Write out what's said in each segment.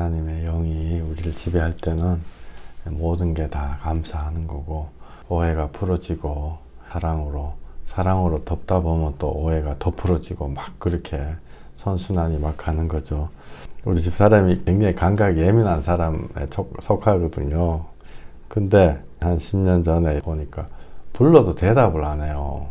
하나님의 영이 우리를 지배할 때는 모든 게 다 감사하는 거고, 오해가 풀어지고 사랑으로 덮다 보면 또 오해가 더 풀어지고 막 그렇게 선순환이 막 가는 거죠. 우리 집 사람이 굉장히 감각이 예민한 사람에 속하거든요. 근데 한 10년 전에 보니까 불러도 대답을 안 해요.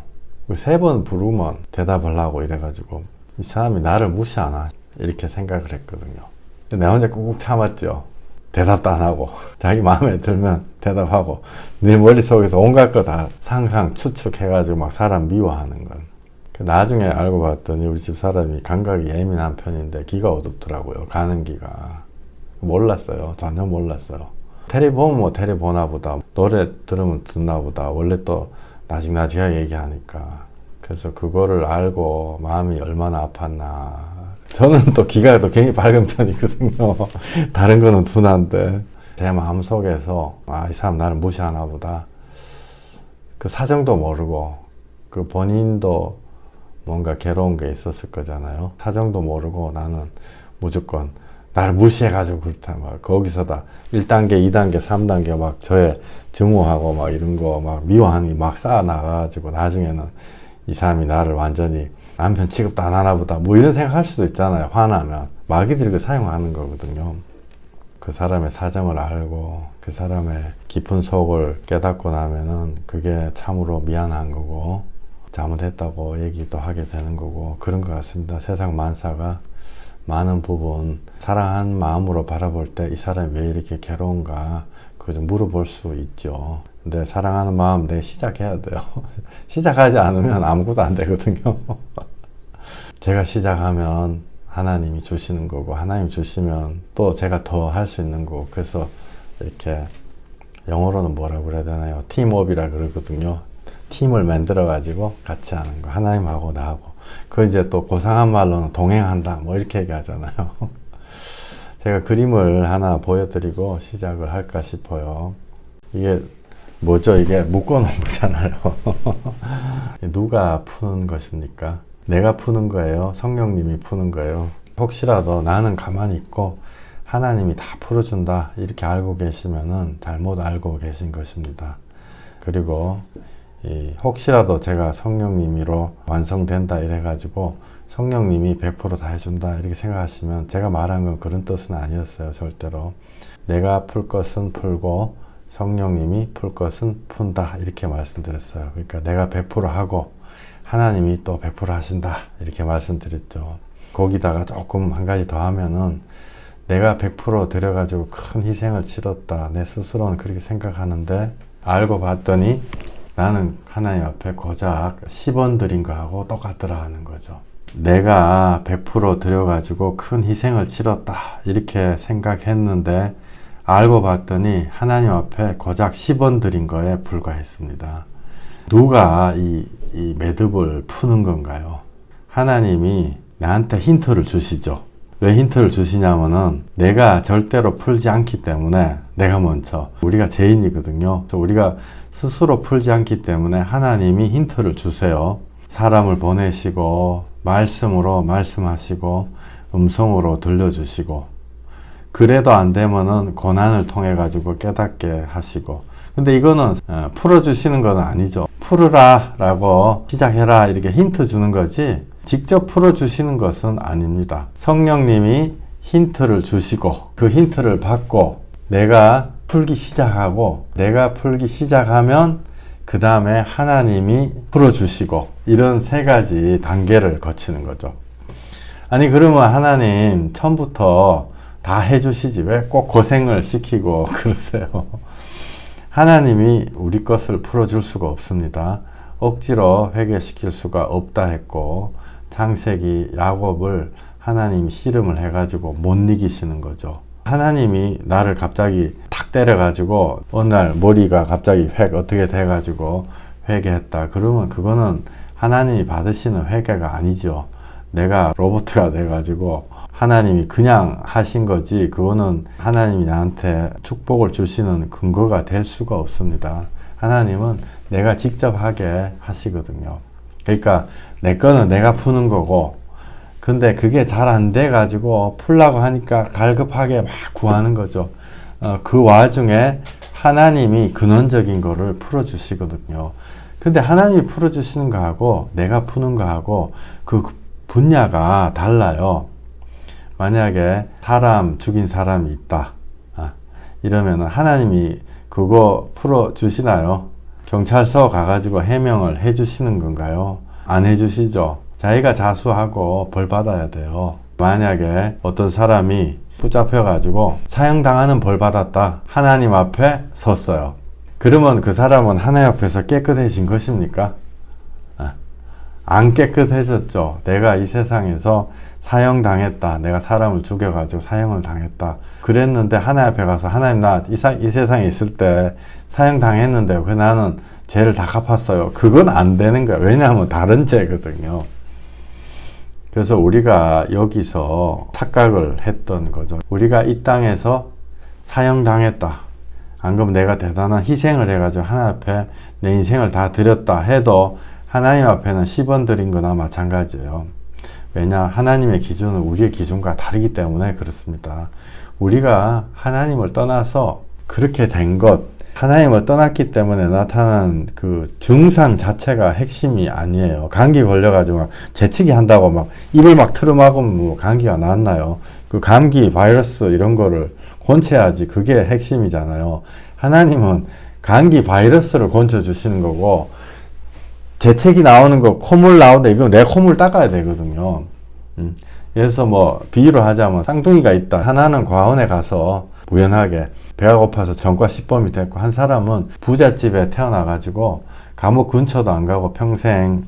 3번 부르면 대답하려고 이래가지고 이 사람이 나를 무시하나 이렇게 생각을 했거든요. 내 혼자 꾹꾹 참았죠. 대답도 안 하고 자기 마음에 들면 대답하고 내 머릿속에서 온갖 거 다 상상 추측해가지고 막 사람 미워하는 건. 나중에 알고 봤더니 우리 집 사람이 감각이 예민한 편인데 기가 어둡더라고요. 가는 기가. 몰랐어요. 전혀 몰랐어요. 테레비 보면 뭐 테레비 보나 보다, 노래 들으면 듣나 보다, 원래 또 나직나직하게 얘기하니까. 그래서 그거를 알고 마음이 얼마나 아팠나. 저는 또 기가 또 굉장히 밝은 편이거든요. 다른 거는 둔한데 제 마음속에서 이 사람 나를 무시하나 보다. 그 사정도 모르고 그 본인도 뭔가 괴로운 게 있었을 거잖아요. 사정도 모르고 나는 무조건 나를 무시해가지고 그렇다. 막 거기서 다 1단계, 2단계, 3단계 막 저의 증오하고 막 이런 거 막 미워하는 막 쌓아나가가지고 나중에는 이 사람이 나를 완전히 남편 취급도 안 하나 보다. 뭐 이런 생각 할 수도 있잖아요. 화나면. 마귀들이 사용하는 거거든요. 그 사람의 사정을 알고 그 사람의 깊은 속을 깨닫고 나면은 그게 참으로 미안한 거고 잘못했다고 얘기도 하게 되는 거고 그런 것 같습니다. 세상 만사가 많은 부분 사랑한 마음으로 바라볼 때 이 사람이 왜 이렇게 괴로운가 그거 좀 물어볼 수 있죠. 근데 사랑하는 마음 내가 시작해야 돼요. 시작하지 않으면 아무것도 안 되거든요. 제가 시작하면 하나님이 주시는 거고 하나님 주시면 또 제가 더 할 수 있는 거고 그래서 이렇게 영어로는 뭐라고 그래야 되나요? 팀업이라 그러거든요. 팀을 만들어 가지고 같이 하는 거. 하나님하고 나하고. 그 이제 또 고상한 말로는 동행한다. 뭐 이렇게 얘기하잖아요. 제가 그림을 하나 보여드리고 시작을 할까 싶어요. 이게 뭐죠? 이게 묶어놓은 거잖아요. 누가 푸는 것입니까? 내가 푸는 거예요? 성령님이 푸는 거예요? 혹시라도 나는 가만히 있고 하나님이 다 풀어준다. 이렇게 알고 계시면은 잘못 알고 계신 것입니다. 그리고 혹시라도 제가 성령님으로 완성된다 이래가지고 성령님이 100% 다 해준다 이렇게 생각하시면 제가 말한 건 그런 뜻은 아니었어요. 절대로. 내가 풀 것은 풀고 성령님이 풀 것은 푼다 이렇게 말씀드렸어요. 그러니까 내가 100% 하고 하나님이 또 100% 하신다 이렇게 말씀드렸죠. 거기다가 조금 한 가지 더 하면은 내가 100% 들여가지고 큰 희생을 치렀다. 내 스스로는 그렇게 생각하는데 알고 봤더니 나는 하나님 앞에 고작 10원 드린 거하고 똑같더라 하는 거죠. 내가 100% 들여가지고 큰 희생을 치렀다 이렇게 생각했는데 알고 봤더니 하나님 앞에 고작 10원 드린 거에 불과했습니다. 누가 이 매듭을 푸는 건가요? 하나님이 나한테 힌트를 주시죠. 왜 힌트를 주시냐면은 내가 절대로 풀지 않기 때문에 내가 먼저 우리가 죄인이거든요. 우리가 스스로 풀지 않기 때문에 하나님이 힌트를 주세요. 사람을 보내시고 말씀으로 말씀하시고 음성으로 들려주시고 그래도 안 되면은 고난을 통해 가지고 깨닫게 하시고 근데 이거는 풀어주시는 건 아니죠. 풀으라 라고 시작해라 이렇게 힌트 주는 거지 직접 풀어주시는 것은 아닙니다. 성령님이 힌트를 주시고 그 힌트를 받고 내가 풀기 시작하고 내가 풀기 시작하면 그 다음에 하나님이 풀어주시고 이런 3가지 단계를 거치는 거죠. 아니 그러면 하나님 처음부터 다 해주시지 왜 꼭 고생을 시키고 그러세요? 하나님이 우리 것을 풀어줄 수가 없습니다. 억지로 회개시킬 수가 없다 했고 창세기 야곱을 하나님이 씨름을 해가지고 못 이기시는 거죠. 하나님이 나를 갑자기 탁 때려가지고 어느 날 머리가 갑자기 획 어떻게 돼가지고 회개했다. 그러면 그거는 하나님이 받으시는 회개가 아니죠. 내가 로봇가 돼가지고 하나님이 그냥 하신 거지 그거는 하나님이 나한테 축복을 주시는 근거가 될 수가 없습니다. 하나님은 내가 직접 하게 하시거든요. 그러니까 내 거는 내가 푸는 거고 근데 그게 잘 안 돼 가지고 풀라고 하니까 갈급하게 막 구하는 거죠. 그 와중에 하나님이 근원적인 거를 풀어주시거든요. 근데 하나님이 풀어주시는 거하고 내가 푸는 거하고 그 분야가 달라요. 만약에 사람 죽인 사람이 있다. 이러면 하나님이 그거 풀어주시나요? 경찰서 가가지고 해명을 해주시는 건가요? 안 해주시죠. 자기가 자수하고 벌 받아야 돼요. 만약에 어떤 사람이 붙잡혀가지고 사형당하는 벌 받았다. 하나님 앞에 섰어요. 그러면 그 사람은 하나님 앞에서 깨끗해진 것입니까? 안 깨끗해졌죠. 내가 이 세상에서 사형당했다. 내가 사람을 죽여가지고 사형을 당했다. 그랬는데 하나님 앞에 가서 하나님 나 이 세상에 있을 때 사형당했는데요. 그 나는 죄를 다 갚았어요. 그건 안 되는 거예요. 왜냐하면 다른 죄거든요. 그래서 우리가 여기서 착각을 했던 거죠. 우리가 이 땅에서 사형당했다. 안 그러면 내가 대단한 희생을 해가지고 하나님 앞에 내 인생을 다 드렸다 해도 하나님 앞에는 10원 드린 거나 마찬가지예요. 왜냐? 하나님의 기준은 우리의 기준과 다르기 때문에 그렇습니다. 우리가 하나님을 떠나서 그렇게 된 것, 하나님을 떠났기 때문에 나타난 그 증상 자체가 핵심이 아니에요. 감기 걸려가지고 막 재채기 한다고 막 입을 막 트름하고 뭐 감기가 낫나요? 그 감기, 바이러스 이런 거를 곤채야지 그게 핵심이잖아요. 하나님은 감기, 바이러스를 곤쳐주시는 거고 재채기 나오는 거, 콧물 나오는데 이거 내 콧물 닦아야 되거든요. 그래서 뭐 비유를 하자면 쌍둥이가 있다. 하나는 과원에 가서 우연하게 배가 고파서 전과 10범이 됐고 한 사람은 부잣집에 태어나가지고 감옥 근처도 안 가고 평생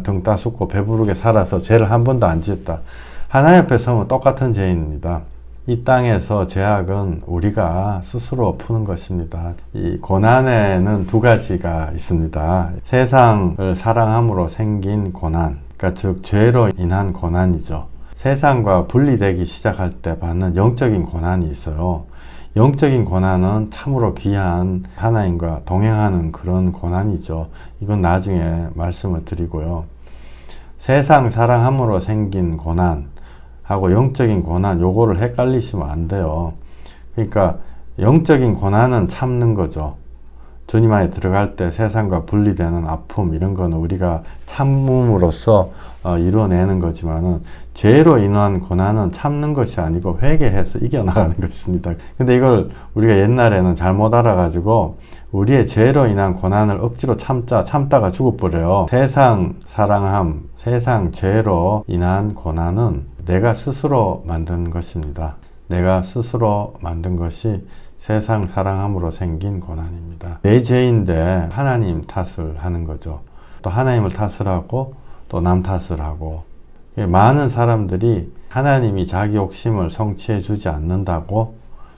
등 따숩고 배부르게 살아서 죄를 한 번도 안 지었다. 하나님 앞에 서면 똑같은 죄인입니다. 이 땅에서 죄악은 우리가 스스로 푸는 것입니다. 이 고난에는 두 가지가 있습니다. 세상을 사랑함으로 생긴 고난, 그러니까 즉 죄로 인한 고난이죠. 세상과 분리되기 시작할 때 받는 영적인 고난이 있어요. 영적인 고난은 참으로 귀한 하나님과 동행하는 그런 고난이죠. 이건 나중에 말씀을 드리고요. 세상 사랑함으로 생긴 고난 하고 영적인 고난, 요거를 헷갈리시면 안 돼요. 그러니까 영적인 고난은 참는 거죠. 주님 안에 들어갈 때 세상과 분리되는 아픔 이런 거는 우리가 참음으로써 이루어내는 거지만은 죄로 인한 고난은 참는 것이 아니고 회개해서 이겨나가는 것입니다. 근데 이걸 우리가 옛날에는 잘못 알아가지고 우리의 죄로 인한 고난을 억지로 참다가 죽어버려요. 세상 사랑함, 세상 죄로 인한 고난은 내가 스스로 만든 것입니다. 내가 스스로 만든 것이 세상 사랑함으로 생긴 고난입니다. 내 죄인데 하나님 탓을 하는 거죠. 또 하나님을 탓을 하고 또 남 탓을 하고 많은 사람들이 하나님이 자기 욕심을 성취해 주지 않는다고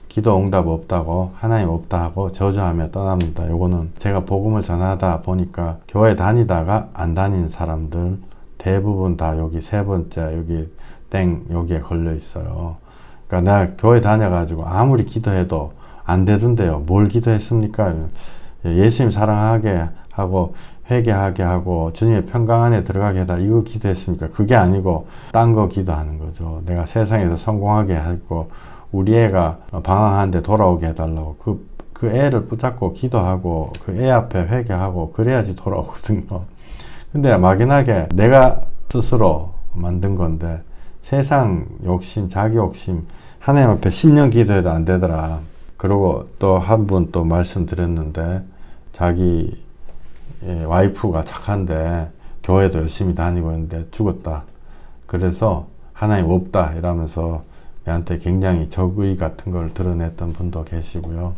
기도 응답 없다고 하나님 없다 하고 저주하며 떠납니다. 요거는 제가 복음을 전하다 보니까 교회 다니다가 안 다닌 사람들 대부분 다 여기 세 번째 여기 여기에 걸려 있어요. 그러니까 내가 교회 다녀가지고 아무리 기도해도 안 되던데요. 뭘 기도했습니까? 예수님 사랑하게 하고 회개하게 하고 주님의 평강 안에 들어가게 해달라 이거 기도했습니까? 그게 아니고 딴 거 기도하는 거죠. 내가 세상에서 성공하게 하고 우리 애가 방황하는데 돌아오게 해달라고 그 애를 붙잡고 기도하고 그 애 앞에 회개하고 그래야지 돌아오거든요. 근데 막연하게 내가 스스로 만든 건데 세상 욕심, 자기 욕심, 하나님 앞에 10년 기도해도 안 되더라. 그리고 또 한 분 또 말씀드렸는데 자기 와이프가 착한데 교회도 열심히 다니고 있는데 죽었다. 그래서 하나님 없다 이러면서 내한테 굉장히 적의 같은 걸 드러냈던 분도 계시고요.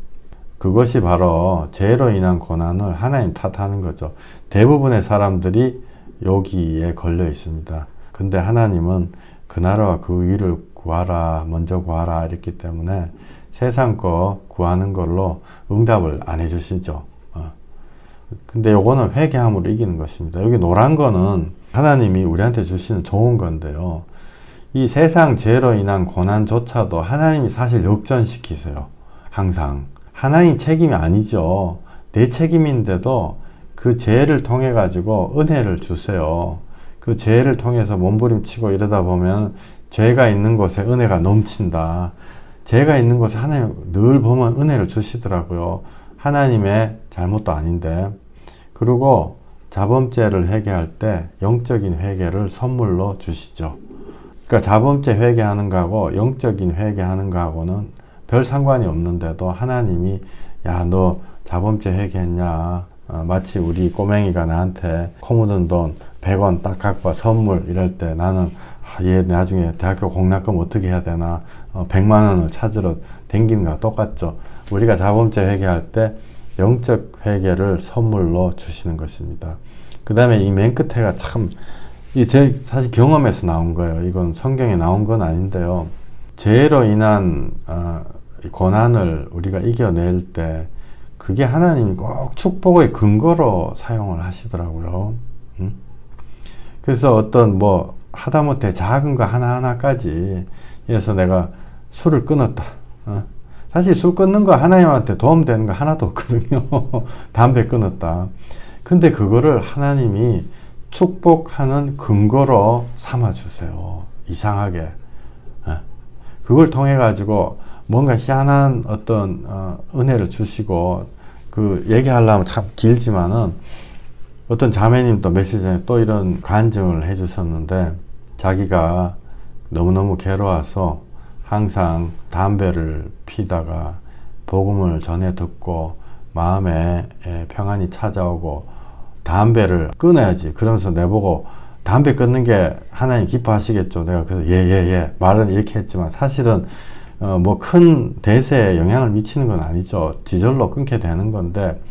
그것이 바로 죄로 인한 고난을 하나님 탓하는 거죠. 대부분의 사람들이 여기에 걸려 있습니다. 근데 하나님은 그 나라와 그 의를 구하라, 먼저 구하라 이랬기 때문에 세상 거 구하는 걸로 응답을 안 해주시죠. 근데 요거는 회개함으로 이기는 것입니다. 여기 노란 거는 하나님이 우리한테 주시는 좋은 건데요. 이 세상 죄로 인한 고난조차도 하나님이 사실 역전시키세요. 항상. 하나님 책임이 아니죠. 내 책임인데도 그 죄를 통해 가지고 은혜를 주세요. 그 죄를 통해서 몸부림치고 이러다 보면 죄가 있는 곳에 은혜가 넘친다. 죄가 있는 곳에 하나님 늘 보면 은혜를 주시더라고요. 하나님의 잘못도 아닌데. 그리고 자범죄를 회개할 때 영적인 회개를 선물로 주시죠. 그러니까 자범죄 회개하는 거하고 영적인 회개하는 거하고는 별 상관이 없는데도 하나님이 야, 너 자범죄 회개했냐? 마치 우리 꼬맹이가 나한테 코 묻은 돈 100원 딱 갖고 와 선물 이럴 때 나는 얘 나중에 대학교 공학금 어떻게 해야 되나 100만 원을 찾으러 댕기는 거와 똑같죠. 우리가 자범죄 회개할 때 영적 회개를 선물로 주시는 것입니다. 그 다음에 이 맨 끝에가 참 제 사실 경험에서 나온 거예요. 이건 성경에 나온 건 아닌데요. 죄로 인한 고난을 우리가 이겨낼 때 그게 하나님이 꼭 축복의 근거로 사용을 하시더라고요. 그래서 어떤 뭐 하다못해 작은 거 하나하나까지 해서 내가 술을 끊었다. 사실 술 끊는 거 하나님한테 도움되는 거 하나도 없거든요. 담배 끊었다. 근데 그거를 하나님이 축복하는 근거로 삼아주세요. 이상하게. 그걸 통해 가지고 뭔가 희한한 어떤 은혜를 주시고 그 얘기하려면 참 길지만은 어떤 자매님 또 며칠 전에 또 이런 간증을 해 주셨는데 자기가 너무너무 괴로워서 항상 담배를 피다가 복음을 전해 듣고 마음에 평안이 찾아오고 담배를 끊어야지 그러면서 내보고 담배 끊는 게 하나님 기뻐하시겠죠. 내가 그래서 예 말은 이렇게 했지만 사실은 뭐 큰 대세에 영향을 미치는 건 아니죠. 지절로 끊게 되는 건데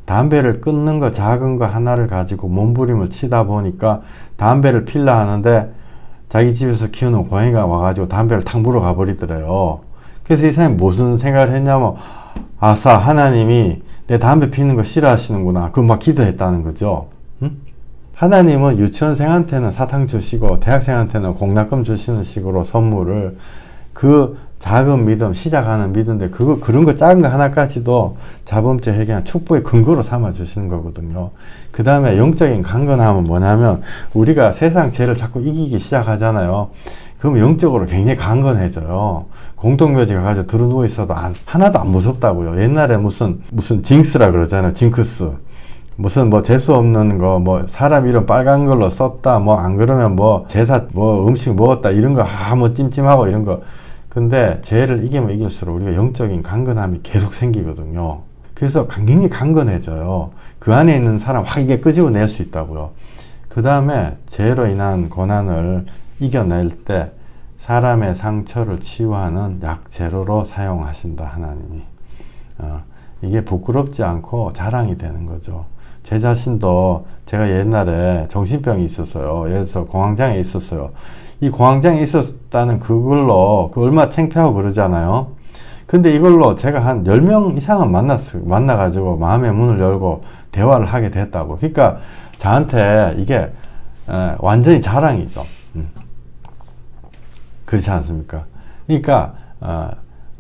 담배를 끊는 거 작은 거 하나를 가지고 몸부림을 치다 보니까 담배를 필라 하는데 자기 집에서 키우는 고양이가 와가지고 담배를 탁 물어가 버리더래요. 그래서 이 사람이 무슨 생각을 했냐면 아싸 하나님이 내 담배 피는 거 싫어하시는구나. 그럼 막 기도했다는 거죠. 응? 하나님은 유치원생한테는 사탕 주시고 대학생한테는 공락금 주시는 식으로 선물을 그 작은 믿음, 시작하는 믿음인데 그런 거 작은 거 하나까지도 자범죄 회개한 축복의 근거로 삼아 주시는 거거든요. 그 다음에 영적인 강건함은 뭐냐면 우리가 세상 죄를 자꾸 이기기 시작하잖아요. 그럼 영적으로 굉장히 강건해져요. 공동묘지 가가지고 들어 누워 있어도 하나도 안 무섭다고요. 옛날에 무슨 징스라 그러잖아요. 징크스. 무슨 뭐 재수 없는 거, 뭐 사람 이름 빨간 걸로 썼다, 뭐 안 그러면 뭐 제사 뭐 음식 먹었다 이런 거 뭐 찜찜하고 이런 거. 근데 죄를 이기면 이길수록 우리가 영적인 강건함이 계속 생기거든요. 그래서 굉장히 강건해져요. 그 안에 있는 사람 확 이게 끄집어낼 수 있다고요. 그 다음에 죄로 인한 고난을 이겨낼 때 사람의 상처를 치유하는 약재료로 사용하신다 하나님이. 이게 부끄럽지 않고 자랑이 되는 거죠. 제 자신도 제가 옛날에 정신병이 있었어요. 예를 들어서 공황장애 있었어요. 이 공황장애 있었다는 그걸로 얼마나 창피하고 그러잖아요. 근데 이걸로 제가 한 10명 이상은 만나가지고 마음의 문을 열고 대화를 하게 됐다고. 그러니까 저한테 이게 완전히 자랑이죠. 그렇지 않습니까? 그러니까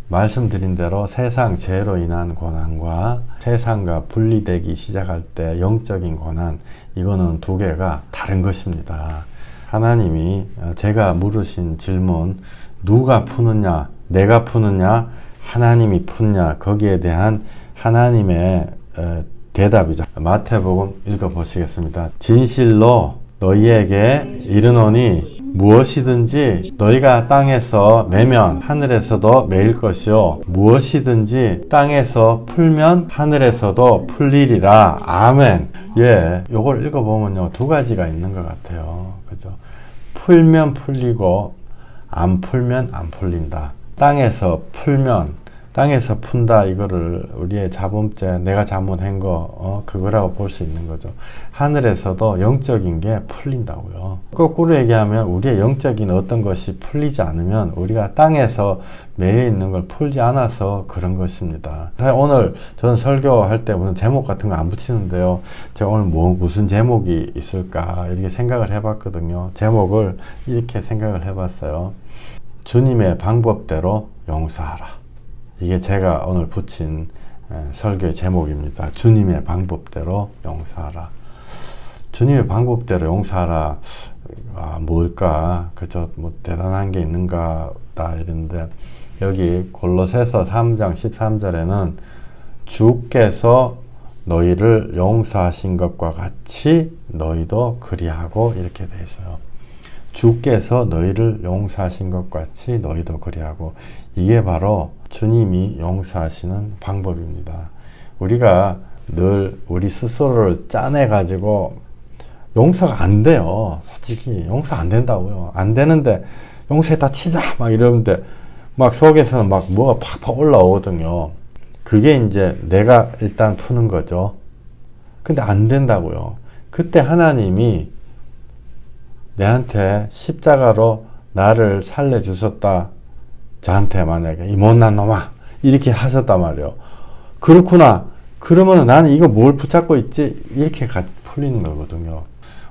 말씀드린 대로 세상 죄로 인한 고난과 세상과 분리되기 시작할 때 영적인 고난, 이거는 두 개가 다른 것입니다. 하나님이 제가 물으신 질문, 누가 푸느냐, 내가 푸느냐, 하나님이 푸느냐, 거기에 대한 하나님의 대답이죠. 마태복음 읽어보시겠습니다. 진실로 너희에게 이르노니 무엇이든지 너희가 땅에서 매면 하늘에서도 매일 것이요 무엇이든지 땅에서 풀면 하늘에서도 풀리리라. 아멘. 예, 요걸 읽어보면요 두 가지가 있는 것 같아요. 그죠? 풀면 풀리고 안 풀면 안 풀린다. 땅에서 풀면 땅에서 푼다, 이거를 우리의 자범죄, 내가 잘못한 거 그거라고 볼 수 있는 거죠. 하늘에서도 영적인 게 풀린다고요. 거꾸로 얘기하면 우리의 영적인 어떤 것이 풀리지 않으면 우리가 땅에서 매여 있는 걸 풀지 않아서 그런 것입니다. 사실 오늘 저는 설교할 때 무슨 제목 같은 거 안 붙이는데요. 제가 오늘 무슨 제목이 있을까 이렇게 생각을 해봤거든요. 제목을 이렇게 생각을 해봤어요. 주님의 방법대로 용서하라. 이게 제가 오늘 붙인 설교의 제목입니다. 주님의 방법대로 용서하라. 주님의 방법대로 용서하라. 아, 뭘까? 그저 뭐 대단한 게 있는가다 이랬는데, 여기 골로새서 3장 13절에는 주께서 너희를 용서하신 것과 같이 너희도 그리하고 이렇게 돼 있어요. 주께서 너희를 용서하신 것 같이 너희도 그리하고, 이게 바로 주님이 용서하시는 방법입니다. 우리가 늘 우리 스스로를 짜내가지고 용서가 안 돼요. 솔직히 용서 안 된다고요. 안 되는데 용서했다 치자 막 이러는데 막 속에서는 막 뭐가 팍팍 올라오거든요. 그게 이제 내가 일단 푸는 거죠. 근데 안 된다고요. 그때 하나님이 내한테 십자가로 나를 살려주셨다. 저한테 만약에 이 못난 놈아 이렇게 하셨단 말이에요. 그렇구나. 그러면 나는 이거 뭘 붙잡고 있지? 이렇게 풀리는 거거든요.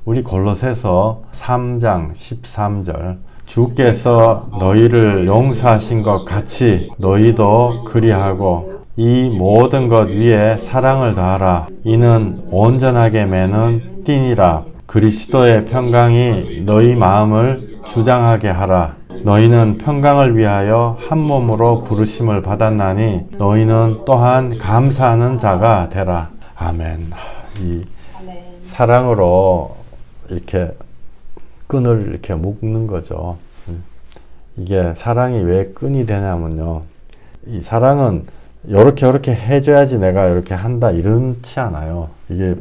우리 골로새서 3장 13절, 주께서 너희를 용서하신 것 같이 너희도 그리하고 이 모든 것 위에 사랑을 다하라. 이는 온전하게 매는 띠니라. 그리스도의 평강이 너희 마음을 주장하게 하라. 너희는 평강을 위하여 한 몸으로 부르심을 받았나니 너희는 또한 감사하는 자가 되라. 아멘. 이 사랑으로 이렇게 끈을 이렇게 묶는 거죠. 이게 사랑이 왜 끈이 되냐면요. 이 사랑은 요렇게 해줘야지 내가 이렇게 한다 이렇지 않아요. 이게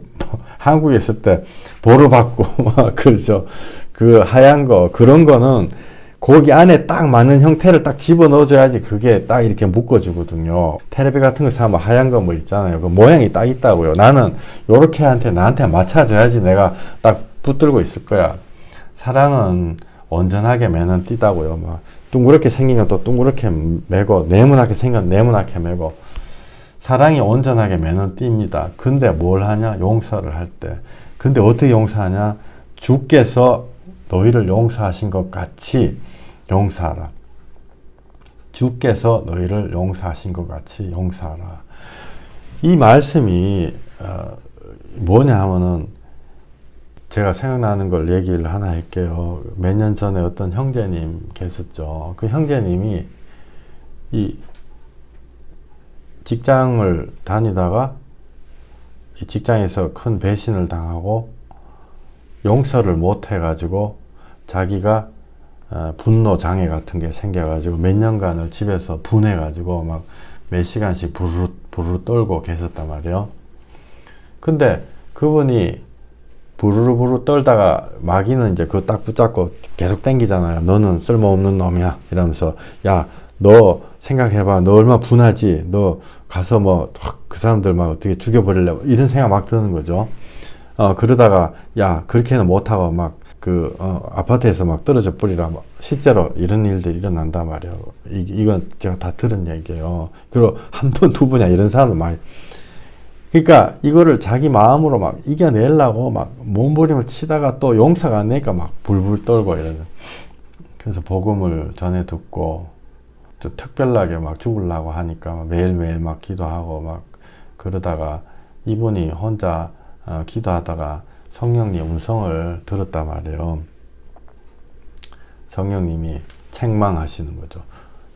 한국에 있을 때 보러 받고 막 그렇죠. 그 하얀 거 그런 거는 거기 안에 딱 맞는 형태를 딱 집어 넣어줘야지 그게 딱 이렇게 묶어주거든요. 테레비 같은 거 사면 하얀 거 뭐 있잖아요. 그 모양이 딱 있다고요. 나는 요렇게 나한테 맞춰줘야지 내가 딱 붙들고 있을 거야. 사랑은 온전하게 매는 띠다고요. 막 둥그렇게 생긴 건 또 둥그렇게 매고 네모나게 생긴 건 네모나게 매고 사랑이 온전하게 매는 띠입니다. 근데 뭘 하냐? 용서를 할 때. 근데 어떻게 용서하냐? 주께서 너희를 용서하신 것 같이 용서하라. 주께서 너희를 용서하신 것 같이 용서하라. 이 말씀이 뭐냐 하면은 제가 생각나는 걸 얘기를 하나 할게요. 몇 년 전에 어떤 형제님 계셨죠. 그 형제님이 이 직장을 다니다가 이 직장에서 큰 배신을 당하고 용서를 못 해가지고 자기가 분노 장애 같은 게 생겨가지고 몇 년간을 집에서 분해가지고 막 몇 시간씩 부르르 떨고 계셨단 말이에요. 근데 그분이 부르르 떨다가 마귀는 이제 그거 딱 붙잡고 계속 땡기잖아요. 너는 쓸모없는 놈이야 이러면서 야 너 생각해봐. 너 얼마나 분하지. 너 가서 뭐 그 사람들 막 어떻게 죽여버릴래 이런 생각 막 드는 거죠. 그러다가 야 그렇게는 못하고 막 아파트에서 막 떨어져 버리라. 막 실제로 이런 일들이 일어난단 말이에요. 이건 제가 다 들은 얘기예요. 그리고 한 번, 두 번이야 이런 사람은 많이. 그러니까 이거를 자기 마음으로 막 이겨내려고 막 몸부림을 치다가 또 용서가 안 되니까 막 불불 떨고 이러죠. 그래서 복음을 전해 듣고 또 특별하게 막 죽으려고 하니까 매일매일 막 기도하고 막 그러다가 이분이 혼자 기도하다가 성령님 음성을 들었단 말이에요. 성령님이 책망하시는 거죠.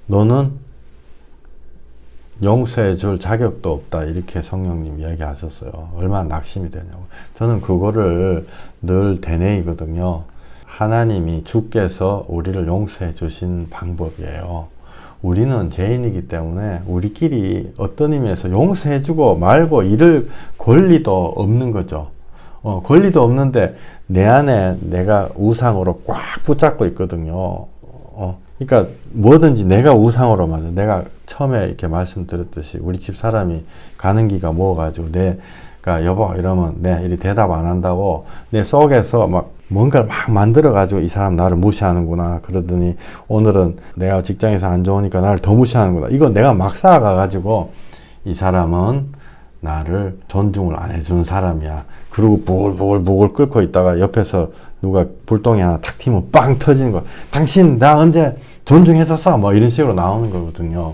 너는 용서해 줄 자격도 없다. 이렇게 성령님 이야기하셨어요. 얼마나 낙심이 되냐고. 저는 그거를 늘 되뇌이거든요. 하나님이 주께서 우리를 용서해 주신 방법이에요. 우리는 죄인이기 때문에 우리끼리 어떤 의미에서 용서해 주고 말고 이럴 권리도 없는 거죠. 권리도 없는데 내 안에 내가 우상으로 꽉 붙잡고 있거든요. 그러니까 뭐든지 내가 우상으로 만들. 내가 처음에 이렇게 말씀드렸듯이 우리 집 사람이 가는 기가 먹어가지고 내가 여보 이러면 이리 대답 안 한다고 내 속에서 막 뭔가를 막 만들어가지고 이 사람 나를 무시하는구나. 그러더니 오늘은 내가 직장에서 안 좋으니까 나를 더 무시하는구나. 이건 내가 막 쌓아가가지고 이 사람은 나를 존중을 안 해주는 사람이야. 그리고 부글부글 끓고 있다가 옆에서 누가 불똥이 하나 탁 튀면 빵 터지는 거. 당신 나 언제 존중해줬어? 뭐 이런 식으로 나오는 거거든요.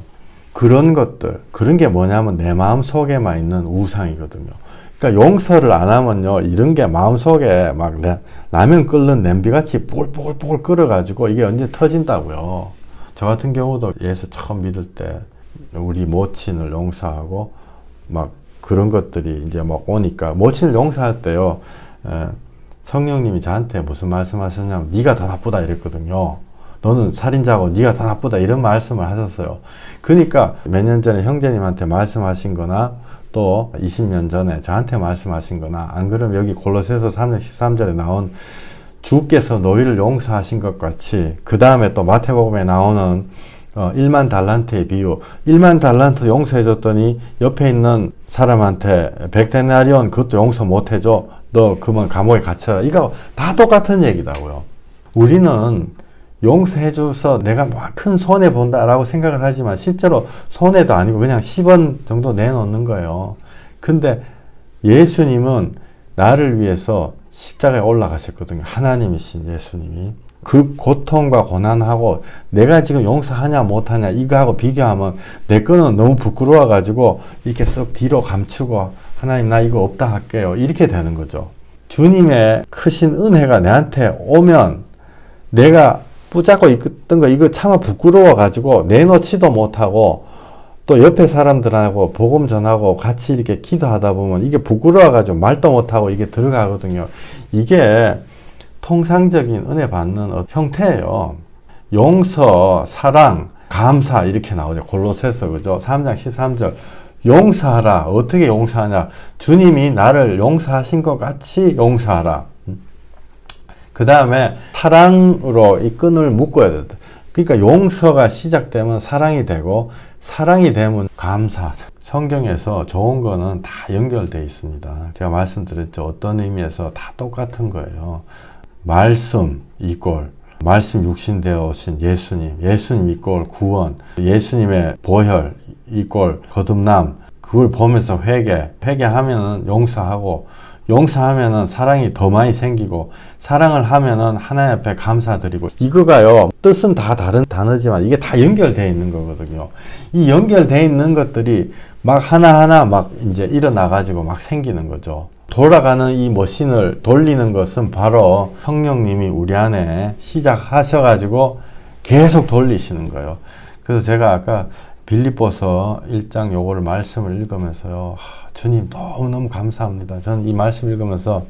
그런 것들, 그런 게 뭐냐면 내 마음 속에만 있는 우상이거든요. 그러니까 용서를 안 하면요, 이런 게 마음속에 막 라면 끓는 냄비같이 뽀글뽀글 끓어가지고 이게 언제 터진다고요. 저 같은 경우도 예수 처음 믿을 때 우리 모친을 용서하고 막 그런 것들이 이제 막 오니까, 모친을 용서할 때요, 성령님이 저한테 무슨 말씀하셨냐면 네가 더 나쁘다 이랬거든요. 너는 살인자고 네가 더 나쁘다 이런 말씀을 하셨어요. 그러니까 몇 년 전에 형제님한테 말씀하신 거나 또 20년 전에 저한테 말씀하신 거나, 안 그러면 여기 골로새서 3장 13절에 나온 주께서 너희를 용서하신 것 같이, 그 다음에 또 마태복음에 나오는 1만 달란트의 비유, 1만 달란트 용서해 줬더니 옆에 있는 사람한테 100데나리온 그것도 용서 못 해줘, 너 그러면 감옥에 갇혀라. 이거 다 똑같은 얘기다고요. 우리는 용서해줘서 내가 막 큰 손해본다라고 생각을 하지만 실제로 손해도 아니고 그냥 10원 정도 내놓는 거예요. 근데 예수님은 나를 위해서 십자가에 올라가셨거든요. 하나님이신 예수님이. 그 고통과 고난하고 내가 지금 용서하냐 못하냐 이거하고 비교하면 내 거는 너무 부끄러워가지고 이렇게 쓱 뒤로 감추고 하나님 나 이거 없다 할게요. 이렇게 되는 거죠. 주님의 크신 은혜가 내한테 오면 내가 붙잡고 있던 거 이거 차마 부끄러워가지고 내놓지도 못하고 또 옆에 사람들하고 복음 전하고 같이 이렇게 기도하다 보면 이게 부끄러워가지고 말도 못하고 이게 들어가거든요. 이게 통상적인 은혜 받는 형태예요. 용서, 사랑, 감사 이렇게 나오죠. 골로새서 그죠? 3장 13절 용서하라. 어떻게 용서하냐? 주님이 나를 용서하신 것 같이 용서하라. 그 다음에 사랑으로 이 끈을 묶어야 된다. 그러니까 용서가 시작되면 사랑이 되고, 사랑이 되면 감사. 성경에서 좋은 거는 다 연결되어 있습니다. 제가 말씀드렸죠. 어떤 의미에서 다 똑같은 거예요. 말씀 이꼴, 말씀 육신 되어 오신 예수님, 예수님 이꼴 구원, 예수님의 보혈 이꼴 거듭남. 그걸 보면서 회개하면은 용서하고, 용서하면은 사랑이 더 많이 생기고, 사랑을 하면은 하나님 앞에 감사드리고, 이거가요, 뜻은 다 다른 단어지만 이게 다 연결되어 있는 거거든요. 이 연결되어 있는 것들이 막 하나하나 막 이제 일어나가지고 막 생기는 거죠. 돌아가는 이 머신을 돌리는 것은 바로 성령님이 우리 안에 시작하셔가지고 계속 돌리시는 거예요. 그래서 제가 아까 빌립보서 1장 요거를 말씀을 읽으면서요, 주님 너무너무 감사합니다. 저는 이 말씀 읽으면서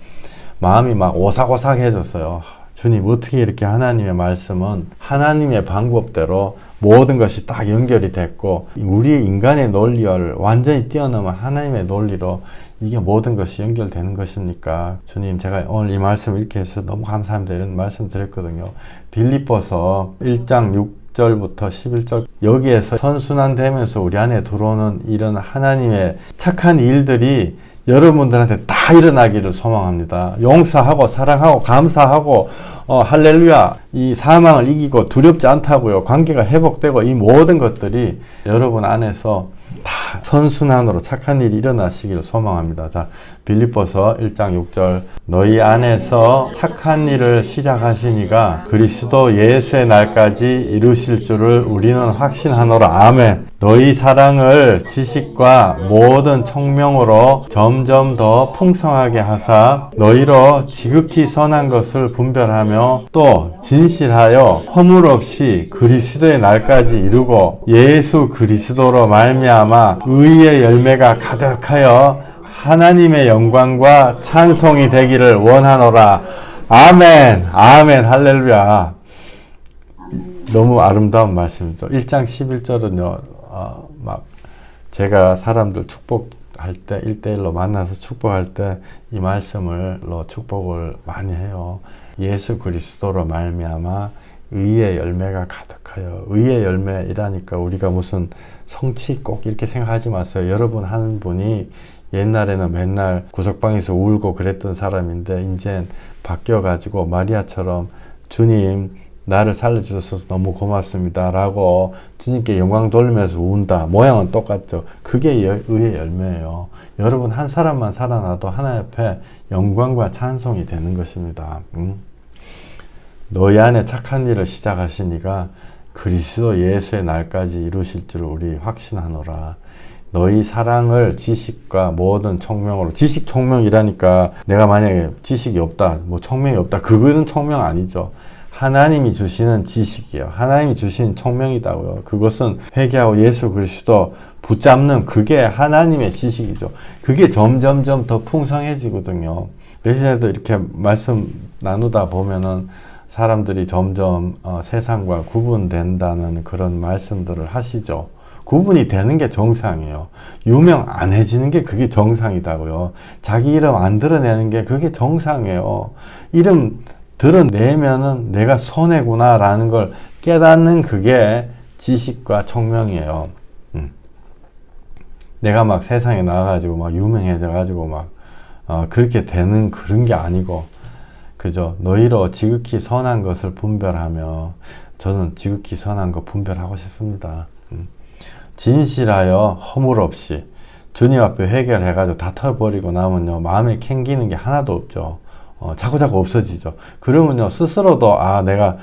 마음이 막 오싹오싹해졌어요. 주님 어떻게 이렇게 하나님의 말씀은 하나님의 방법대로 모든 것이 딱 연결이 됐고, 우리 인간의 논리를 완전히 뛰어넘은 하나님의 논리로 이게 모든 것이 연결되는 것입니까? 주님, 제가 오늘 이 말씀 이렇게 해서 너무 감사합니다 이런 말씀 드렸거든요. 빌립보서 1장 6절부터 11절, 여기에서 선순환되면서 우리 안에 들어오는 이런 하나님의 착한 일들이 여러분들한테 다 일어나기를 소망합니다. 용서하고 사랑하고 감사하고 할렐루야, 이 사망을 이기고 두렵지 않다고요. 관계가 회복되고 이 모든 것들이 여러분 안에서 다 선순환으로 착한 일이 일어나시기를 소망합니다. 자, 빌립보서 1장 6절, 너희 안에서 착한 일을 시작하시니가 그리스도 예수의 날까지 이루실 줄을 우리는 확신하노라. 아멘. 너희 사랑을 지식과 모든 총명으로 점점 더 풍성하게 하사 너희로 지극히 선한 것을 분별하며 또 진실하여 허물 없이 그리스도의 날까지 이루고 예수 그리스도로 말미암아 의의 열매가 가득하여 하나님의 영광과 찬송이 되기를 원하노라. 아멘. 아멘. 할렐루야. 너무 아름다운 말씀이죠. 1장 11절은요, 막 제가 사람들 축복할 때 1대1로 만나서 축복할 때 이 말씀을로 축복을 많이 해요. 예수 그리스도로 말미암아 의의 열매가 가득하여. 의의 열매이라니까 우리가 무슨 성취 꼭 이렇게 생각하지 마세요. 여러분 한 분이 옛날에는 맨날 구석방에서 울고 그랬던 사람인데 이젠 바뀌어가지고 마리아처럼 주님 나를 살려주셔서 너무 고맙습니다 라고 주님께 영광 돌리면서 운다. 모양은 똑같죠. 그게 의의 열매예요. 여러분 한 사람만 살아나도 하나님 앞에 영광과 찬송이 되는 것입니다. 너희 안에 착한 일을 시작하시니가 그리스도 예수의 날까지 이루실 줄 우리 확신하노라. 너희 사랑을 지식과 모든 총명으로. 지식 총명이라니까 내가 만약에 지식이 없다, 뭐 총명이 없다, 그거는 총명 아니죠. 하나님이 주시는 지식이에요. 하나님이 주시는 총명이다고요. 그것은 회개하고 예수 그리스도 붙잡는 그게 하나님의 지식이죠. 그게 점점점 더 풍성해지거든요. 며칠 전에도 이렇게 말씀 나누다 보면은 사람들이 점점 세상과 구분된다는 그런 말씀들을 하시죠. 구분이 되는 게 정상이에요. 유명 안 해지는 게 그게 정상이다고요. 자기 이름 안 드러내는 게 그게 정상이에요. 이름 드러내면은 내가 손해구나 라는 걸 깨닫는 그게 지식과 총명이에요. 내가 막 세상에 나가가지고 막 유명해져가지고 막 그렇게 되는 그런 게 아니고, 그죠? 너희로 지극히 선한 것을 분별하며, 저는 지극히 선한 거 분별하고 싶습니다. 진실하여 허물 없이 주님 앞에 회개해가지고 다 털버리고 나면요, 마음에 캥기는 게 하나도 없죠. 자꾸자꾸 없어지죠. 그러면요, 스스로도 내가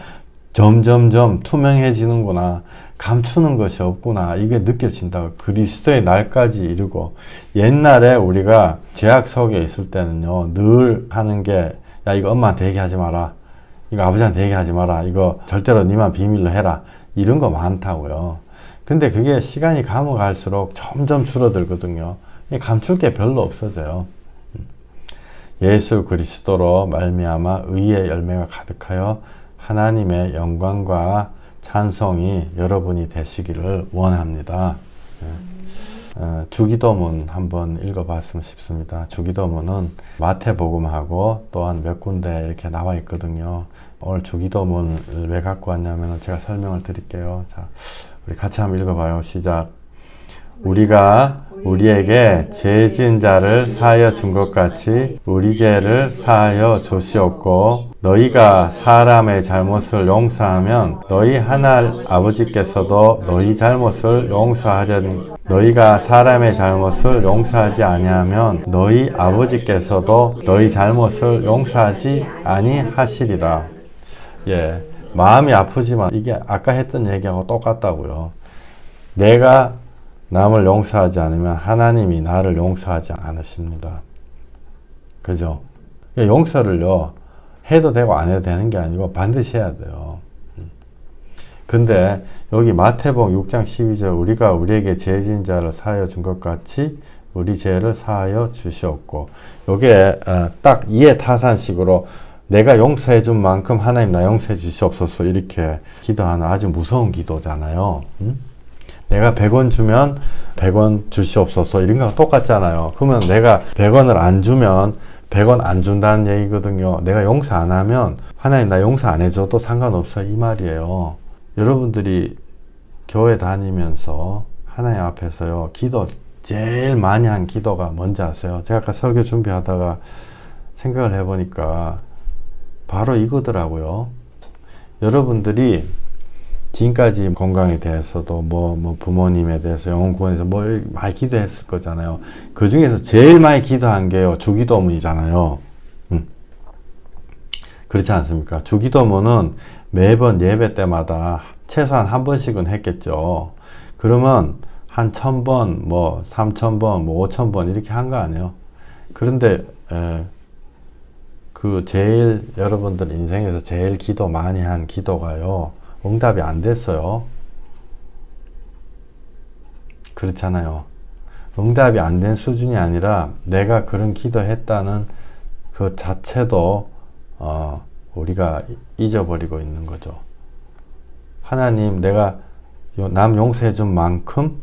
점점점 투명해지는구나, 감추는 것이 없구나, 이게 느껴진다고. 그리스도의 날까지 이르고. 옛날에 우리가 죄악 속에 있을 때는요, 늘 하는 게, 야, 이거 엄마한테 얘기하지 마라, 이거 아버지한테 얘기하지 마라, 이거 절대로 니만 비밀로 해라, 이런 거 많다고요. 근데 그게 시간이 가면 갈수록 점점 줄어들거든요. 감출 게 별로 없어져요. 예수 그리스도로 말미암아 의의 열매가 가득하여 하나님의 영광과 찬송이 여러분이 되시기를 원합니다. 주기도문 한번 읽어봤으면 싶습니다. 주기도문은 마태복음하고 또한 몇 군데 이렇게 나와 있거든요. 오늘 주기도문을 왜 갖고 왔냐면 제가 설명을 드릴게요. 자, 우리 같이 한번 읽어봐요. 시작. 우리가 우리에게 죄 지은 자를 사하여 준 것 같이 우리 죄를 사하여 주시옵고, 너희가 사람의 잘못을 용서하면 너희 하늘 아버지께서도 너희 잘못을 용서하려니, 너희가 사람의 잘못을 용서하지 아니하면 너희 아버지께서도 너희 잘못을 용서하지 아니하시리라. 예, 마음이 아프지만 이게 아까 했던 얘기하고 똑같다고요. 내가 남을 용서하지 않으면 하나님이 나를 용서하지 않으십니다. 그죠? 용서를요, 해도 되고 안 해도 되는 게 아니고 반드시 해야 돼요. 근데 여기 마태복음 6장 12절, 우리가 우리에게 죄 지은 자를 사하여 준 것 같이 우리 죄를 사하여 주시옵고, 요게 딱 이해타산식으로 내가 용서해 준 만큼 하나님 나 용서해 주시옵소서, 이렇게 기도하는 아주 무서운 기도잖아요. 내가 100원 주면 100원 주시옵소서, 이런 거랑 똑같잖아요. 그러면 내가 100원을 안 주면 100원 안 준다는 얘기거든요. 내가 용서 안 하면 하나님 나 용서 안 해줘도 상관없어, 이 말이에요. 여러분들이 교회 다니면서 하나님 앞에서요, 기도 제일 많이 한 기도가 뭔지 아세요? 제가 아까 설교 준비하다가 생각을 해보니까 바로 이거더라고요. 여러분들이 지금까지 건강에 대해서도 뭐 부모님에 대해서 영혼 구원에서 뭐 많이 기도했을 거잖아요. 그 중에서 제일 많이 기도한 게요, 주기도문이잖아요. 그렇지 않습니까? 주기도문은 매번 예배 때마다 최소한 한 번씩은 했겠죠. 그러면 한 1000번, 뭐 3000번, 뭐 5000번 이렇게 한 거 아니에요. 그런데 그 제일 여러분들 인생에서 제일 기도 많이 한 기도가요, 응답이 안 됐어요. 그렇잖아요. 응답이 안 된 수준이 아니라 내가 그런 기도했다는 그 자체도 우리가 잊어버리고 있는 거죠. 하나님, 내가 남 용서해 준 만큼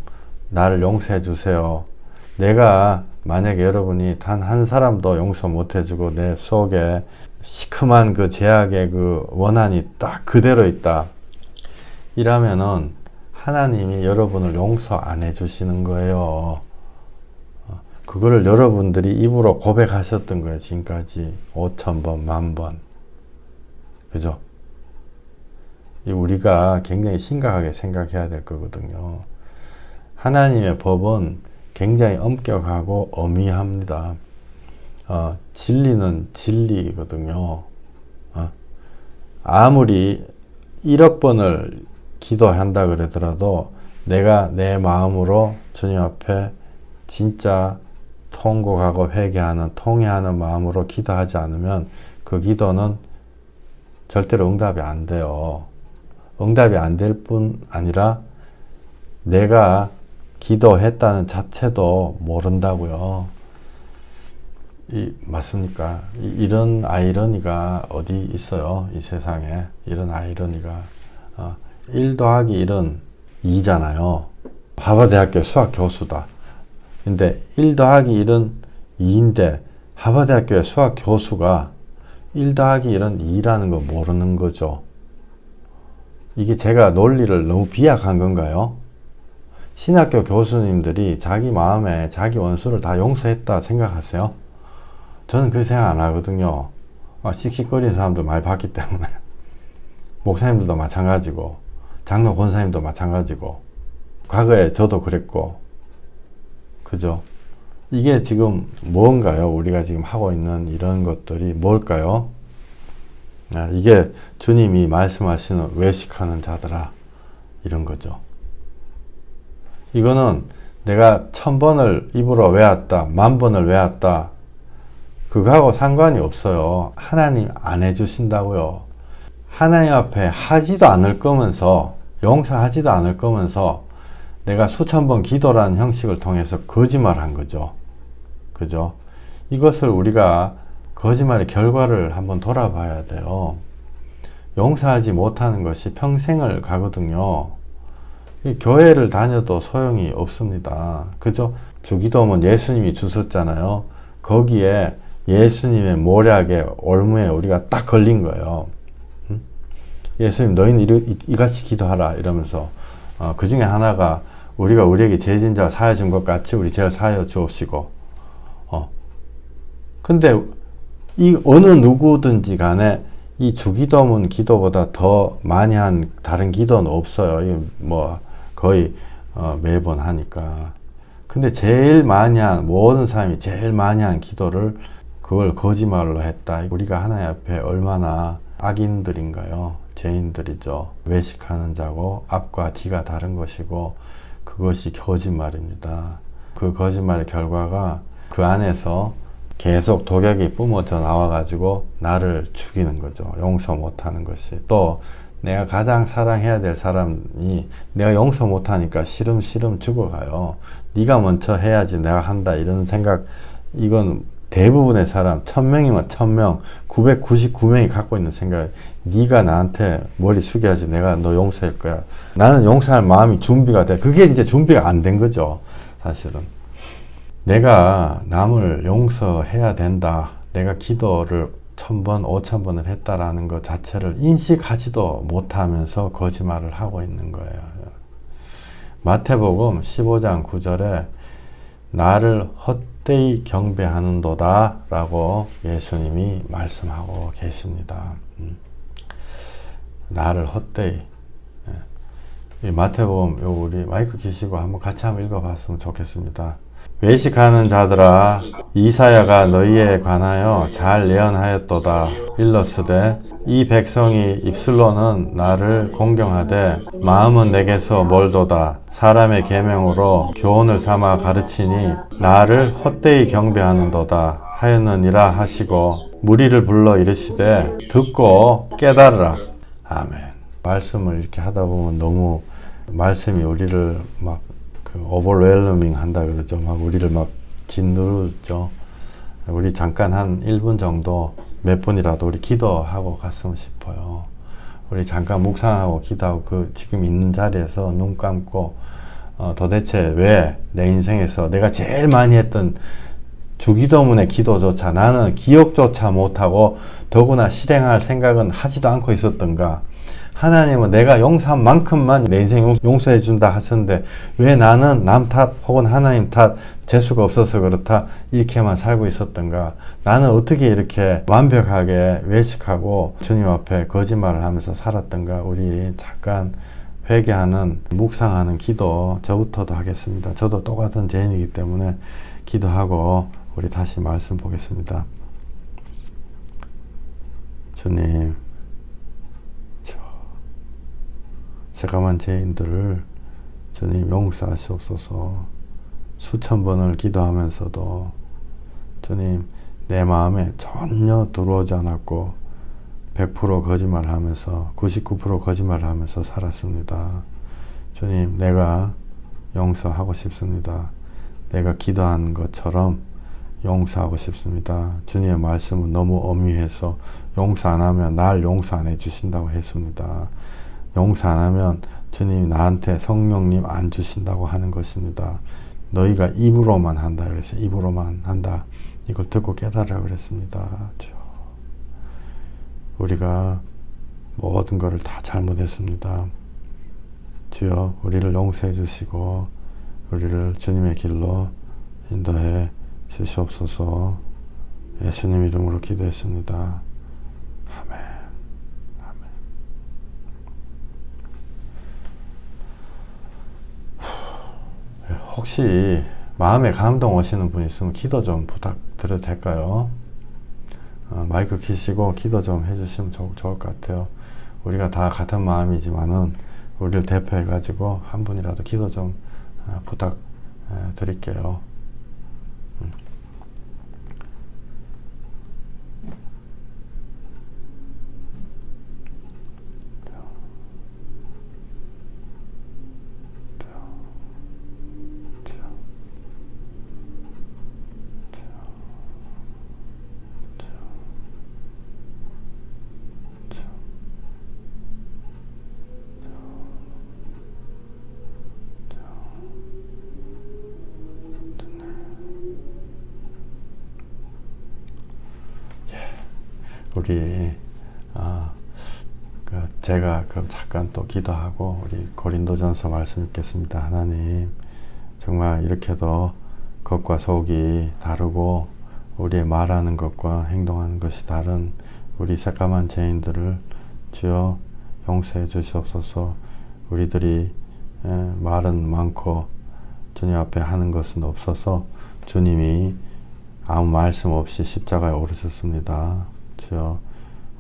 나를 용서해 주세요. 내가 만약에 여러분이 단 한 사람도 용서 못 해주고 내 속에 시큼한 그 죄악의 그 원한이 딱 그대로 있다, 이라면은 하나님이 여러분을 용서 안 해주시는 거예요. 그거를 여러분들이 입으로 고백하셨던 거예요. 지금까지 5000번, 10,000번. 그죠? 우리가 굉장히 심각하게 생각해야 될 거거든요. 하나님의 법은 굉장히 엄격하고 엄의합니다. 진리는 진리거든요. 아무리 1억 번을 기도한다 그러더라도 내가 내 마음으로 주님 앞에 진짜 통곡하고 회개하는, 통회하는 마음으로 기도하지 않으면 그 기도는 절대로 응답이 안 돼요. 응답이 안 될 뿐 아니라 내가 기도했다는 자체도 모른다고요. 맞습니까? 이런 아이러니가 어디 있어요? 이 세상에. 이런 아이러니가. 1 더하기 1은 2잖아요. 하버드대학교 수학 교수다. 근데 1 더하기 1은 2인데 하버드대학교의 수학 교수가 1 더하기 1은 2라는 거 모르는 거죠. 이게 제가 논리를 너무 비약한 건가요? 신학교 교수님들이 자기 마음에 자기 원수를 다 용서했다 생각하세요? 저는 그렇게 생각 안 하거든요. 씩씩거리는 사람들 많이 봤기 때문에. 목사님들도 마찬가지고, 장로 권사님도 마찬가지고, 과거에 저도 그랬고, 그죠? 이게 지금 뭔가요? 우리가 지금 하고 있는 이런 것들이 뭘까요? 이게 주님이 말씀하시는 외식하는 자들아, 이런 거죠. 이거는 내가 1000번을 입으로 외웠다, 10,000번을 외웠다, 그거하고 상관이 없어요. 하나님 안 해주신다고요. 하나님 앞에 하지도 않을 거면서, 용서하지도 않을 거면서 내가 수천 번 기도라는 형식을 통해서 거짓말한 거죠. 그죠? 이것을 우리가 거짓말의 결과를 한번 돌아봐야 돼요. 용서하지 못하는 것이 평생을 가거든요. 교회를 다녀도 소용이 없습니다. 그죠? 주기도문 예수님이 주셨잖아요. 거기에 예수님의 모략에, 올무에 우리가 딱 걸린 거예요. 예수님 너희는 이같이 기도하라 이러면서 그 중에 하나가 우리가 우리에게 죄진 자 사하여 준 것 같이 우리 죄를 사하여 주옵시고. 근데 이 어느 누구든지 간에 이 주기도문 기도보다 더 많이 한 다른 기도는 없어요. 뭐 거의 매번 하니까. 근데 제일 많이 한, 모든 사람이 제일 많이 한 기도를 그걸 거짓말로 했다. 우리가 하나님 앞에 얼마나 악인들인가요? 죄인들이죠. 외식하는 자고 앞과 뒤가 다른 것이고 그것이 거짓말입니다. 그 거짓말의 결과가 그 안에서 계속 독약이 뿜어져 나와가지고 나를 죽이는 거죠. 용서 못하는 것이. 또 내가 가장 사랑해야 될 사람이 내가 용서 못하니까 시름시름 죽어가요. 네가 먼저 해야지 내가 한다 이런 생각. 이건 대부분의 사람 1000명이면 1000명 999명이 갖고 있는 생각. 네가 나한테 머리 숙여야지 내가 너 용서할 거야. 나는 용서할 마음이 준비가 돼. 그게 이제 준비가 안 된 거죠. 사실은 내가 남을 용서해야 된다, 내가 기도를 1000번 5000번을 했다라는 것 자체를 인식하지도 못하면서 거짓말을 하고 있는 거예요. 마태복음 15장 9절에 나를 헛되이 경배하는도다 라고 예수님이 말씀하고 계십니다. 나를 헛되이. 이 마태복음 요 우리 마이크 켜시고 한번 같이 한번 읽어봤으면 좋겠습니다. 외식하는 자들아, 이사야가 너희에 관하여 잘 예언하였도다. 일러스되 이 백성이 입술로는 나를 공경하되 마음은 내게서 멀도다. 사람의 계명으로 교훈을 삼아 가르치니 나를 헛되이 경배하는도다 하였느니라 하시고 무리를 불러 이르시되 듣고 깨달으라. 아멘. 말씀을 이렇게 하다 보면 너무 말씀이 우리를 막 오버웰러밍 한다 그러죠. 막 우리를 막 짓누르죠. 우리 잠깐 한 1분 정도 몇 분이라도 우리 기도하고 갔으면 싶어요. 우리 잠깐 묵상하고 기도하고 그 지금 있는 자리에서 눈 감고 도대체 왜 내 인생에서 내가 제일 많이 했던 주기도문의 기도조차 나는 기억조차 못하고 더구나 실행할 생각은 하지도 않고 있었던가. 하나님은 내가 용서한 만큼만 내 인생 용서해 준다 하셨는데 왜 나는 남 탓 혹은 하나님 탓, 재수가 없어서 그렇다 이렇게만 살고 있었던가. 나는 어떻게 이렇게 완벽하게 외식하고 주님 앞에 거짓말을 하면서 살았던가. 우리 잠깐 회개하는, 묵상하는 기도 저부터도 하겠습니다. 저도 똑같은 죄인이기 때문에 기도하고 우리 다시 말씀 보겠습니다. 주님, 새까만 죄인들을 주님 용서하시옵소서. 수천 번을 기도하면서도 주님 내 마음에 전혀 들어오지 않았고 100% 거짓말하면서 99% 거짓말하면서 살았습니다. 주님 내가 용서하고 싶습니다. 내가 기도한 것처럼 용서하고 싶습니다. 주님의 말씀은 너무 엄밀해서 용서 안 하면 날 용서 안 해주신다고 했습니다. 용서 안 하면 주님이 나한테 성령님 안 주신다고 하는 것입니다. 너희가 입으로만 한다 그래서 입으로만 한다. 이걸 듣고 깨달으라 그랬습니다. 우리가 모든 것을 다 잘못했습니다. 주여 우리를 용서해 주시고 우리를 주님의 길로 인도해 주시옵소서. 예수님 이름으로 기도했습니다. 아멘. 아멘. 혹시 마음에 감동 오시는 분 있으면 기도 좀 부탁드려도 될까요? 마이크 키시고 기도 좀 해주시면 좋을 것 같아요. 우리가 다 같은 마음이지만은 우리를 대표해 가지고 한 분이라도 기도 좀 부탁드릴게요. 우리 제가 잠깐 또 기도하고 우리 고린도전서 말씀 읽겠습니다. 하나님 정말 이렇게도 겉과 속이 다르고 우리의 말하는 것과 행동하는 것이 다른 우리 새까만 죄인들을 주여 용서해 주시옵소서. 우리들이 말은 많고 주님 앞에 하는 것은 없어서 주님이 아무 말씀 없이 십자가에 오르셨습니다. 주여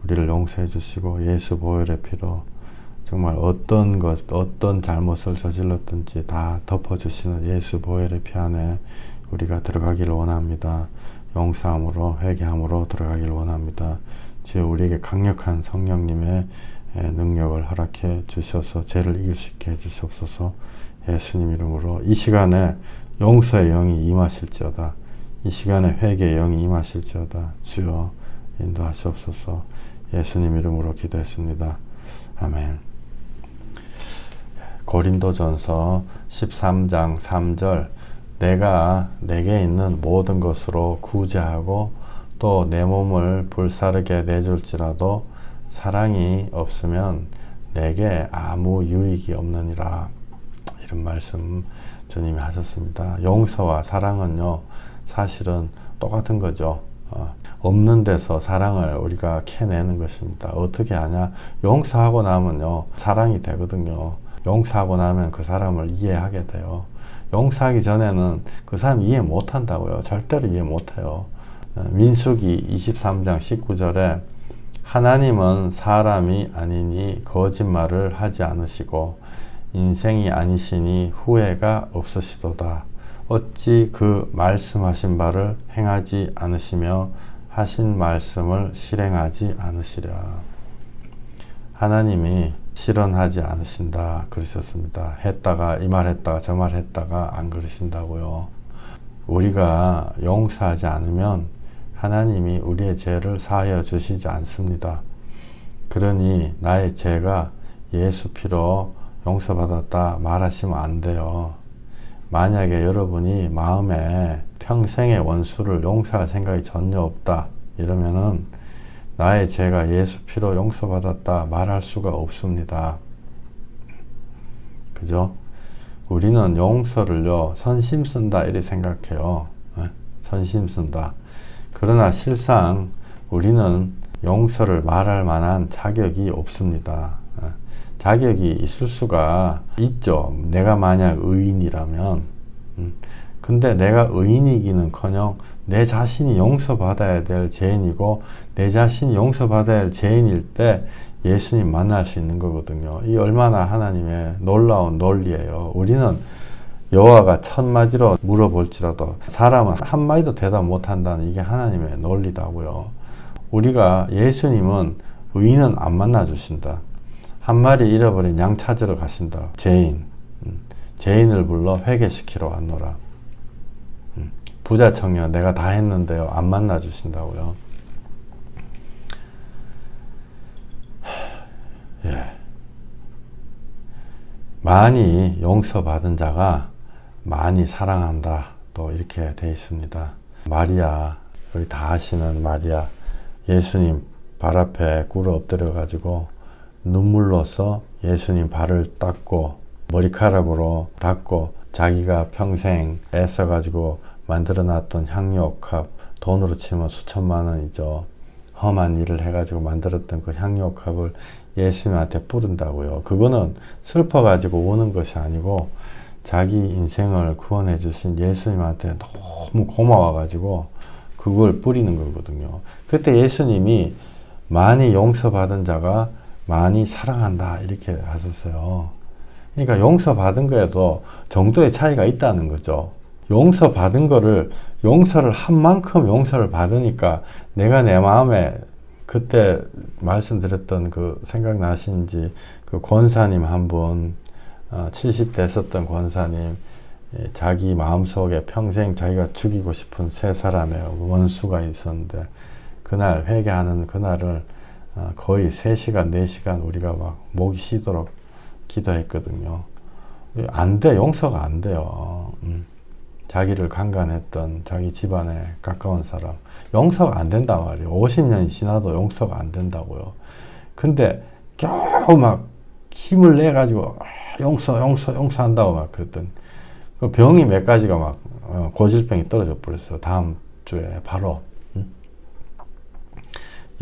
우리를 용서해 주시고 예수 보혈의 피로 정말 어떤 잘못을 저질렀든지 다 덮어주시는 예수 보혈의 피 안에 우리가 들어가기를 원합니다. 용서함으로 회개함으로 들어가기를 원합니다. 주여 우리에게 강력한 성령님의 능력을 허락해 주셔서 죄를 이길 수 있게 해주시옵소서. 예수님 이름으로 이 시간에 용서의 영이 임하실지어다. 이 시간에 회개의 영이 임하실지어다. 주여 인도하시옵소서. 예수님 이름으로 기도했습니다. 아멘. 고린도전서 13장 3절 내가 내게 있는 모든 것으로 구제하고 또 내 몸을 불사르게 내줄지라도 사랑이 없으면 내게 아무 유익이 없느니라. 이런 말씀 주님이 하셨습니다. 용서와 사랑은요 사실은 똑같은 거죠. 없는 데서 사랑을 우리가 캐내는 것입니다. 어떻게 하냐? 용서하고 나면요 사랑이 되거든요. 용서하고 나면 그 사람을 이해하게 돼요. 용서하기 전에는 그 사람 이해 못한다고요. 절대로 이해 못해요. 민수기 23장 19절에 하나님은 사람이 아니니 거짓말을 하지 않으시고 인생이 아니시니 후회가 없으시도다. 어찌 그 말씀하신 바를 행하지 않으시며 하신 말씀을 실행하지 않으시랴. 하나님이 실현하지 않으신다 그러셨습니다. 했다가 이 말 했다가 저 말 했다가 안 그러신다고요. 우리가 용서하지 않으면 하나님이 우리의 죄를 사하여 주시지 않습니다. 그러니 나의 죄가 예수 피로 용서받았다 말하시면 안 돼요. 만약에 여러분이 마음에 평생의 원수를 용서할 생각이 전혀 없다 이러면은 나의 죄가 예수 피로 용서받았다 말할 수가 없습니다. 그죠? 우리는 용서를요 선심 쓴다 이렇게 생각해요. 선심 쓴다. 그러나 실상 우리는 용서를 말할 만한 자격이 없습니다. 자격이 있을 수가 있죠. 내가 만약 의인이라면. 근데 내가 의인이기는커녕 내 자신이 용서받아야 될 죄인이고 내 자신이 용서받아야 할 죄인일 때 예수님 만날 수 있는 거거든요. 이 얼마나 하나님의 놀라운 논리예요. 우리는 여호와가 1000마디로 물어볼지라도 사람은 한마디도 대답 못한다는 이게 하나님의 논리다고요. 우리가 예수님은 의인은 안 만나 주신다. 한 마리 잃어버린 양 찾으러 가신다. 죄인을 불러 회개시키러 왔노라. 부자 청년 내가 다 했는데요. 안 만나 주신다고요. 예. 많이 용서받은 자가 많이 사랑한다. 또 이렇게 돼 있습니다. 마리아, 우리 다 아시는 마리아, 예수님 발 앞에 꿇어 엎드려 가지고 눈물로써 예수님 발을 닦고 머리카락으로 닦고 자기가 평생 애써 가지고 만들어 놨던 향유옥합, 돈으로 치면 수천만 원이죠. 험한 일을 해가지고 만들었던 그 향유옥합을 예수님한테 뿌린다고요. 그거는 슬퍼가지고 우는 것이 아니고 자기 인생을 구원해 주신 예수님한테 너무 고마워가지고 그걸 뿌리는 거거든요. 그때 예수님이 많이 용서받은 자가 많이 사랑한다 이렇게 하셨어요. 그러니까 용서받은 거에도 정도의 차이가 있다는 거죠. 용서받은 거를 용서를 한 만큼 용서를 받으니까 내가 내 마음에 그때 말씀드렸던 그 생각나시는지 그 권사님 한 분 70대 썼던 권사님 자기 마음속에 평생 자기가 죽이고 싶은 세 사람의 원수가 있었는데 그날 회개하는 그날을 거의 3시간 4시간 우리가 막 목이 쉬도록 기도했거든요. 안 돼. 용서가 안 돼요. 자기를 강간했던 자기 집안에 가까운 사람 용서가 안 된단 말이에요. 50년이 지나도 용서가 안 된다고요. 근데 겨우 막 힘을 내 가지고 용서한다고 막 그랬더니 그 병이 몇 가지가 막 고질병이 떨어져 버렸어요. 다음 주에 바로.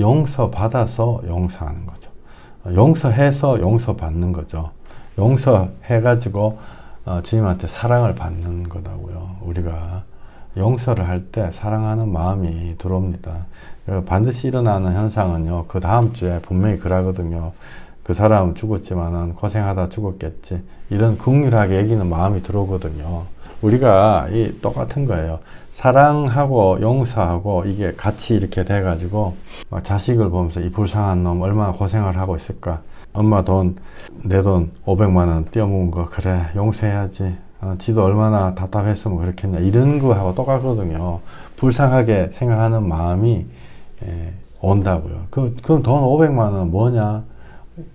용서받아서 용서하는 거죠. 용서해서 용서받는 거죠. 용서해가지고 주님한테 사랑을 받는 거다고요. 우리가 용서를 할 때 사랑하는 마음이 들어옵니다. 반드시 일어나는 현상은요. 그 다음 주에 분명히 그러거든요. 그 사람은 죽었지만은 고생하다 죽었겠지. 이런 긍휼하게 여기는 마음이 들어오거든요. 우리가 이 똑같은 거예요. 사랑하고 용서하고 이게 같이 이렇게 돼가지고 막 자식을 보면서 이 불쌍한 놈 얼마나 고생을 하고 있을까. 엄마 돈, 내 돈 500만 원 떼어먹은 거 그래 용서해야지. 지도 얼마나 답답했으면 그렇겠냐. 이런 거하고 똑같거든요. 불쌍하게 생각하는 마음이 온다고요. 그럼 돈 500만 원 뭐냐?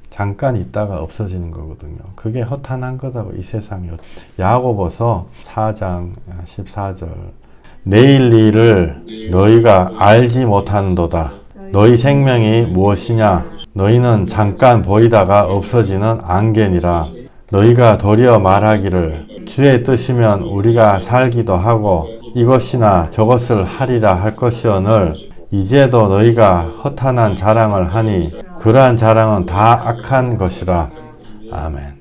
잠깐 있다가 없어지는 거거든요. 그게 허탄한 거다고 이 세상이. 야고보서 4장 14절 내일 일을 너희가 알지 못하는도다. 너희 생명이 무엇이냐? 너희는 잠깐 보이다가 없어지는 안개니라. 너희가 도리어 말하기를 주의 뜻이면 우리가 살기도 하고 이것이나 저것을 하리라 할 것이오늘 이제도 너희가 허탄한 자랑을 하니 그러한 자랑은 다 악한 것이라. 아멘.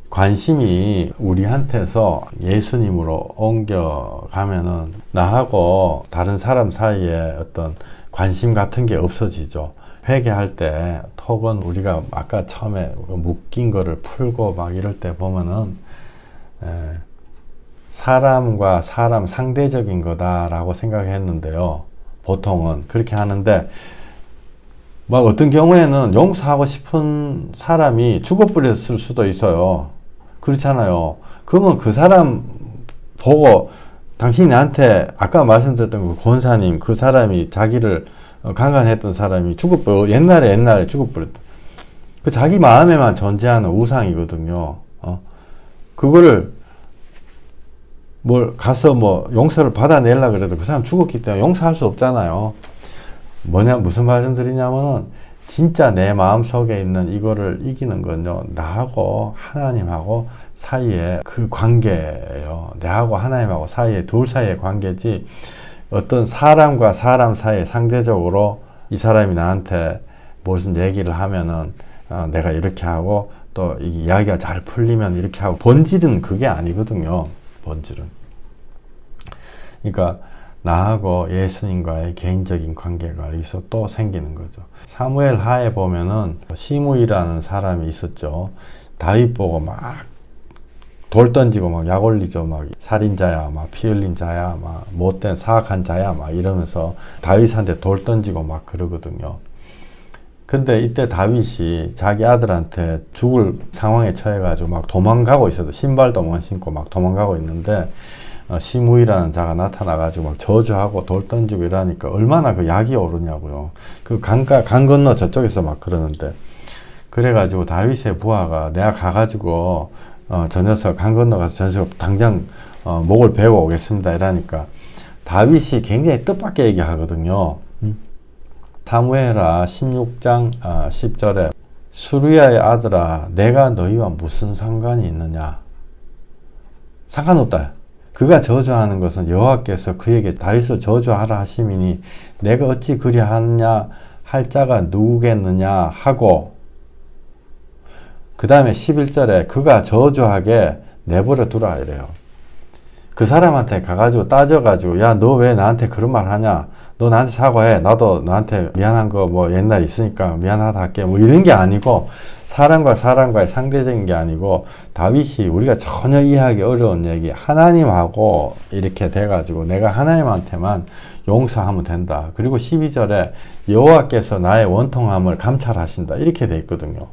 관심이 우리한테서 예수님으로 옮겨가면은 나하고 다른 사람 사이에 어떤 관심 같은 게 없어지죠. 회개할 때 톡은 우리가 아까 처음에 묶인 거를 풀고 막 이럴 때 보면은 사람과 사람 상대적인 거다라고 생각했는데요. 보통은 그렇게 하는데 막 어떤 경우에는 용서하고 싶은 사람이 죽어버렸을 수도 있어요. 그렇잖아요. 그러면 그 사람 보고 당신이 나한테 아까 말씀드렸던 그 권사님 그 사람이 자기를 강간했던 사람이 옛날에 죽어버렸다. 그 자기 마음에만 존재하는 우상이거든요. 그거를 가서 용서를 받아내려고 그래도 그 사람 죽었기 때문에 용서할 수 없잖아요. 무슨 말씀드리냐면은 진짜 내 마음 속에 있는 이거를 이기는 건요. 나하고 하나님하고 사이에 그 관계예요. 내하고 하나님하고 사이에 둘 사이의 관계지 어떤 사람과 사람 사이에 상대적으로 이 사람이 나한테 무슨 얘기를 하면은 내가 이렇게 하고 또 이야기가 잘 풀리면 이렇게 하고 본질은 그게 아니거든요. 본질은. 그러니까 나하고 예수님과의 개인적인 관계가 여기서 또 생기는 거죠. 사무엘 하에 보면은 시므이라는 사람이 있었죠. 다윗 보고 막 돌 던지고 막 약 올리죠. 막 살인자야, 막 피 흘린 자야, 막 못된 사악한 자야, 막 이러면서 다윗한테 돌 던지고 막 그러거든요. 근데 이때 다윗이 자기 아들한테 죽을 상황에 처해가지고 막 도망가고 있어도 신발도 못 신고 막 도망가고 있는데 시므이라는 자가 나타나가지고 막 저주하고 돌 던지고 이러니까 얼마나 그 약이 오르냐고요. 그 강 건너 저쪽에서 막 그러는데 그래가지고 다윗의 부하가 내가 가가지고 저 녀석 강 건너가서 저 녀석 당장 목을 베고 오겠습니다 이러니까 다윗이 굉장히 뜻밖의 얘기하거든요. 사무엘하 16장 10절에 수르야의 아들아 내가 너희와 무슨 상관이 있느냐. 상관없다. 그가 저주하는 것은 여호와께서 그에게 다윗을 저주하라 하심이니 내가 어찌 그리하느냐 할 자가 누구겠느냐 하고 그 다음에 11절에 그가 저주하게 내버려 두라 이래요. 그 사람한테 가가지고 따져가지고 야 너 왜 나한테 그런 말 하냐, 너 나한테 사과해, 나도 너한테 미안한 거 뭐 옛날 있으니까 미안하다 할게 뭐 이런 게 아니고 사람과 사람과의 상대적인 게 아니고 다윗이 우리가 전혀 이해하기 어려운 얘기 하나님하고 이렇게 돼가지고 내가 하나님한테만 용서하면 된다. 그리고 12절에 여호와께서 나의 원통함을 감찰하신다 이렇게 돼 있거든요.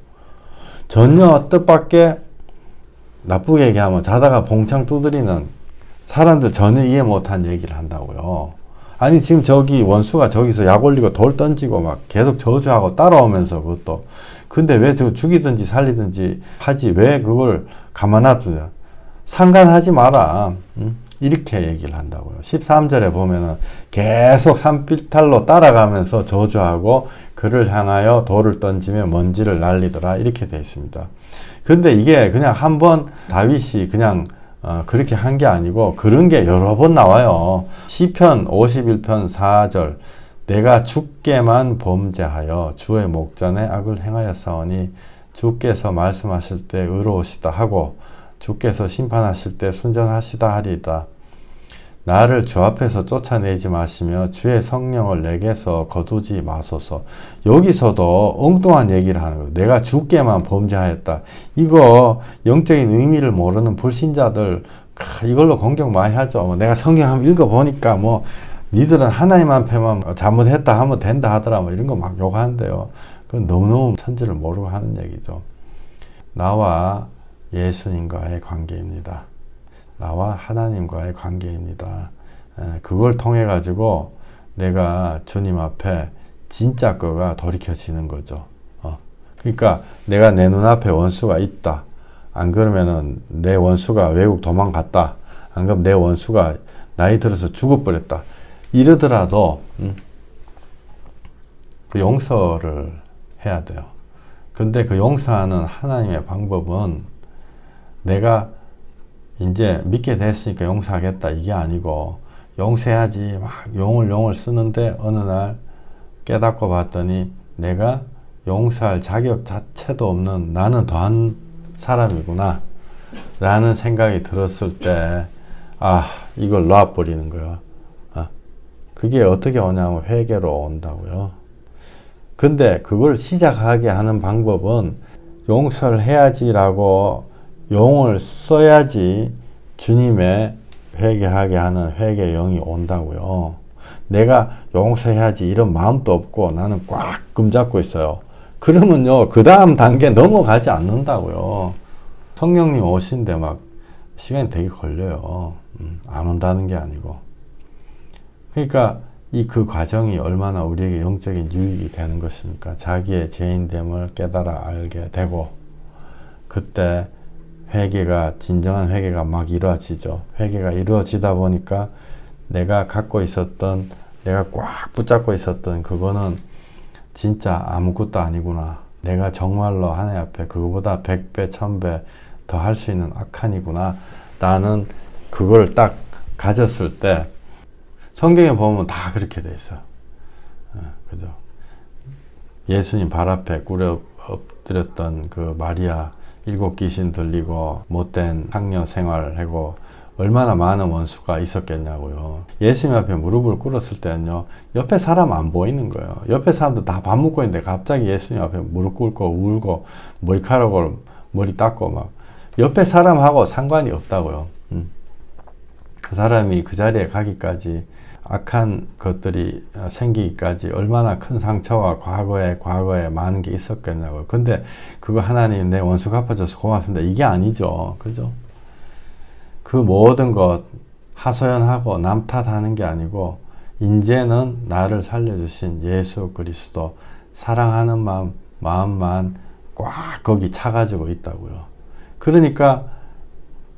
전혀 뜻밖의 나쁘게 얘기하면 자다가 봉창 두드리는 사람들 전혀 이해 못한 얘기를 한다고요. 아니 지금 저기 원수가 저기서 약 올리고 돌 던지고 막 계속 저주하고 따라오면서 그것도 근데 왜 저 죽이든지 살리든지 하지 왜 그걸 가만 놔두냐. 상관하지 마라. 이렇게 얘기를 한다고요. 13절에 보면은 계속 산비탈로 따라가면서 저주하고 그를 향하여 돌을 던지며 먼지를 날리더라 이렇게 되어 있습니다. 근데 이게 그냥 한번 다윗이 그냥 그렇게 한 게 아니고 그런 게 여러 번 나와요. 시편 51편 4절 내가 주께만 범죄하여 주의 목전에 악을 행하였사오니 주께서 말씀하실 때 의로우시다 하고 주께서 심판하실 때 순전하시다 하리이다. 나를 주 앞에서 쫓아내지 마시며 주의 성령을 내게서 거두지 마소서. 여기서도 엉뚱한 얘기를 하는 거예요. 내가 주께만 범죄하였다. 이거 영적인 의미를 모르는 불신자들 이걸로 공격 많이 하죠. 내가 성경 한번 읽어보니까 뭐 니들은 하나님 앞에만 잘못했다 하면 된다 하더라 뭐 이런 거 막 욕하는데요. 그건 너무너무 천지를 모르고 하는 얘기죠. 나와 예수님과의 관계입니다. 나와 하나님과의 관계입니다. 그걸 통해 가지고 내가 주님 앞에 진짜 거가 돌이켜지는 거죠. 그러니까 내가 내 눈앞에 원수가 있다. 안 그러면은 내 원수가 외국 도망갔다. 안 그러면 내 원수가 나이 들어서 죽어버렸다. 이러더라도 그 용서를 해야 돼요. 근데 그 용서하는 하나님의 방법은 내가 이제 믿게 됐으니까 용서하겠다 이게 아니고 용서해야지 막 용을 쓰는데 어느 날 깨닫고 봤더니 내가 용서할 자격 자체도 없는 나는 더한 사람이구나 라는 생각이 들었을 때 이걸 놔버리는 거야. 그게 어떻게 오냐면 회개로 온다고요. 근데 그걸 시작하게 하는 방법은 용서를 해야지라고 용을 써야지 주님의 회개하게 하는 회개 영이 온다고요. 내가 용서해야지 이런 마음도 없고 나는 꽉 금잡고 있어요. 그러면요 그 다음 단계 넘어가지 않는다고요. 성령님 오신데 막 시간이 되게 걸려요. 안 온다는 게 아니고. 그러니까 그 과정이 얼마나 우리에게 영적인 유익이 되는 것입니까? 자기의 죄인됨을 깨달아 알게 되고 그때 회개가 진정한 회개가 막 이루어지죠. 회개가 이루어지다 보니까 내가 갖고 있었던 내가 꽉 붙잡고 있었던 그거는 진짜 아무것도 아니구나. 내가 정말로 하나님 앞에 그거보다 100배 1000배 더 할 수 있는 악한이구나 라는 그걸 딱 가졌을 때 성경에 보면 다 그렇게 돼 있어요. 그죠? 예수님 발 앞에 꿇어 엎드렸던 그 마리아 7 귀신 들리고 못된 상녀 생활하고 얼마나 많은 원수가 있었겠냐고요. 예수님 앞에 무릎을 꿇었을 때는요, 옆에 사람 안 보이는 거예요. 옆에 사람들 다 밥 먹고 있는데 갑자기 예수님 앞에 무릎 꿇고 울고 머리카락을 머리 닦고 막 옆에 사람하고 상관이 없다고요. 그 사람이 그 자리에 가기까지 악한 것들이 생기기까지 얼마나 큰 상처와 과거에 많은 게 있었겠냐고요. 근데 그거 하나님 내 원수 갚아줘서 고맙습니다. 이게 아니죠. 그죠? 그 모든 것 하소연하고 남 탓하는 게 아니고 이제는 나를 살려주신 예수 그리스도 사랑하는 마음만 꽉 거기 차가지고 있다고요. 그러니까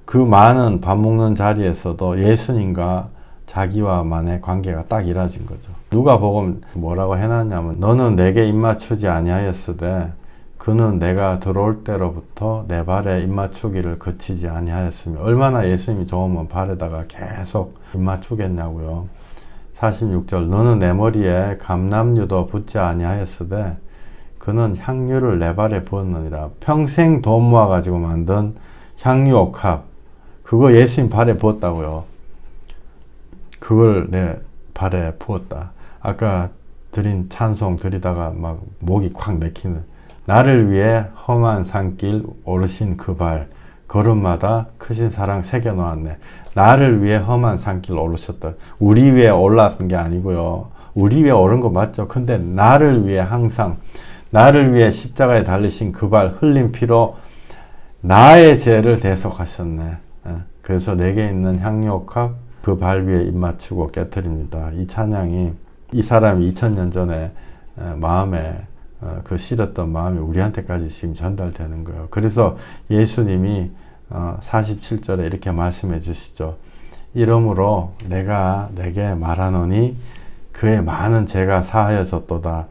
그 많은 밥 먹는 자리에서도 예수님과 자기와만의 관계가 딱 이루어진 거죠. 누가복음 뭐라고 해놨냐면 너는 내게 입맞추지 아니하였으되 그는 내가 들어올 때로부터 내 발에 입맞추기를 그치지 아니하였으며 얼마나 예수님이 좋으면 발에다가 계속 입맞추겠냐고요. 46절 너는 내 머리에 감람류도 붓지 아니하였으되 그는 향유를 내 발에 부었느니라. 평생 돈 모아가지고 만든 향유 옥합 그거 예수님 발에 부었다고요. 그걸 내 발에 부었다. 아까 드린 찬송 드리다가 막 목이 콱 맥히는 나를 위해 험한 산길 오르신 그 발 걸음마다 크신 사랑 새겨놓았네. 나를 위해 험한 산길 오르셨다. 우리 위에 올랐던 게 아니고요. 우리 위에 오른 거 맞죠. 근데 나를 위해 항상 나를 위해 십자가에 달리신 그 발 흘린 피로 나의 죄를 대속하셨네. 그래서 내게 있는 향유옥합 그 발 위에 입맞추고 깨뜨립니다. 이 찬양이 이 사람이 2000년 전에 마음에 그 실었던 마음이 우리한테까지 지금 전달되는 거예요. 그래서 예수님이 47절에 이렇게 말씀해 주시죠. 이러므로 내가 내게 말하노니 그의 많은 죄가 사하여졌도다.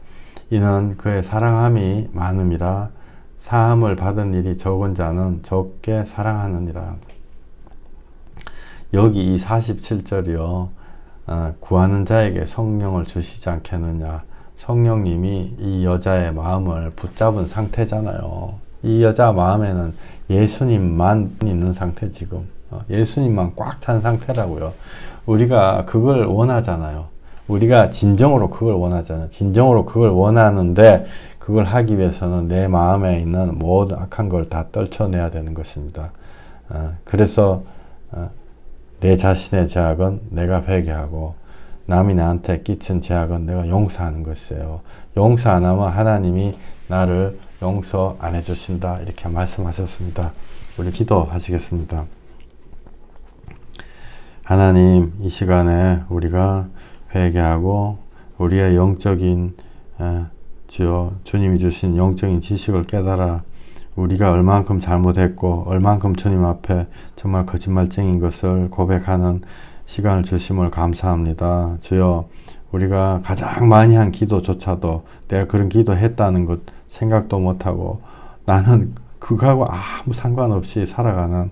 이는 그의 사랑함이 많음이라 사함을 받은 일이 적은 자는 적게 사랑하느니라. 여기 이 47절이요. 구하는 자에게 성령을 주시지 않겠느냐. 성령님이 이 여자의 마음을 붙잡은 상태잖아요. 이 여자 마음에는 예수님만 있는 상태 지금. 예수님만 꽉 찬 상태라고요. 우리가 그걸 원하잖아요. 우리가 진정으로 그걸 원하잖아요. 진정으로 그걸 원하는데 그걸 하기 위해서는 내 마음에 있는 모든 악한 걸 다 떨쳐내야 되는 것입니다. 그래서 내 자신의 죄악은 내가 회개하고 남이 나한테 끼친 죄악은 내가 용서하는 것이에요. 용서 안 하면 하나님이 나를 용서 안 해주신다. 이렇게 말씀하셨습니다. 우리 기도하시겠습니다. 하나님, 이 시간에 우리가 회개하고 우리의 영적인 주여 주님이 주신 영적인 지식을 깨달아 우리가 얼만큼 잘못했고 얼만큼 주님 앞에 정말 거짓말쟁인 것을 고백하는 시간을 주심을 감사합니다. 주여 우리가 가장 많이 한 기도조차도 내가 그런 기도했다는 것 생각도 못하고 나는 그거하고 아무 상관없이 살아가는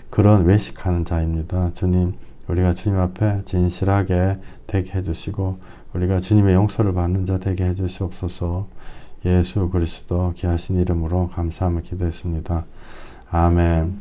그런 외식하는 자입니다. 주님 우리가 주님 앞에 진실하게 되게 해주시고 우리가 주님의 용서를 받는 자 되게 해주시옵소서. 예수 그리스도 귀하신 이름으로 감사하며 기도했습니다. 아멘.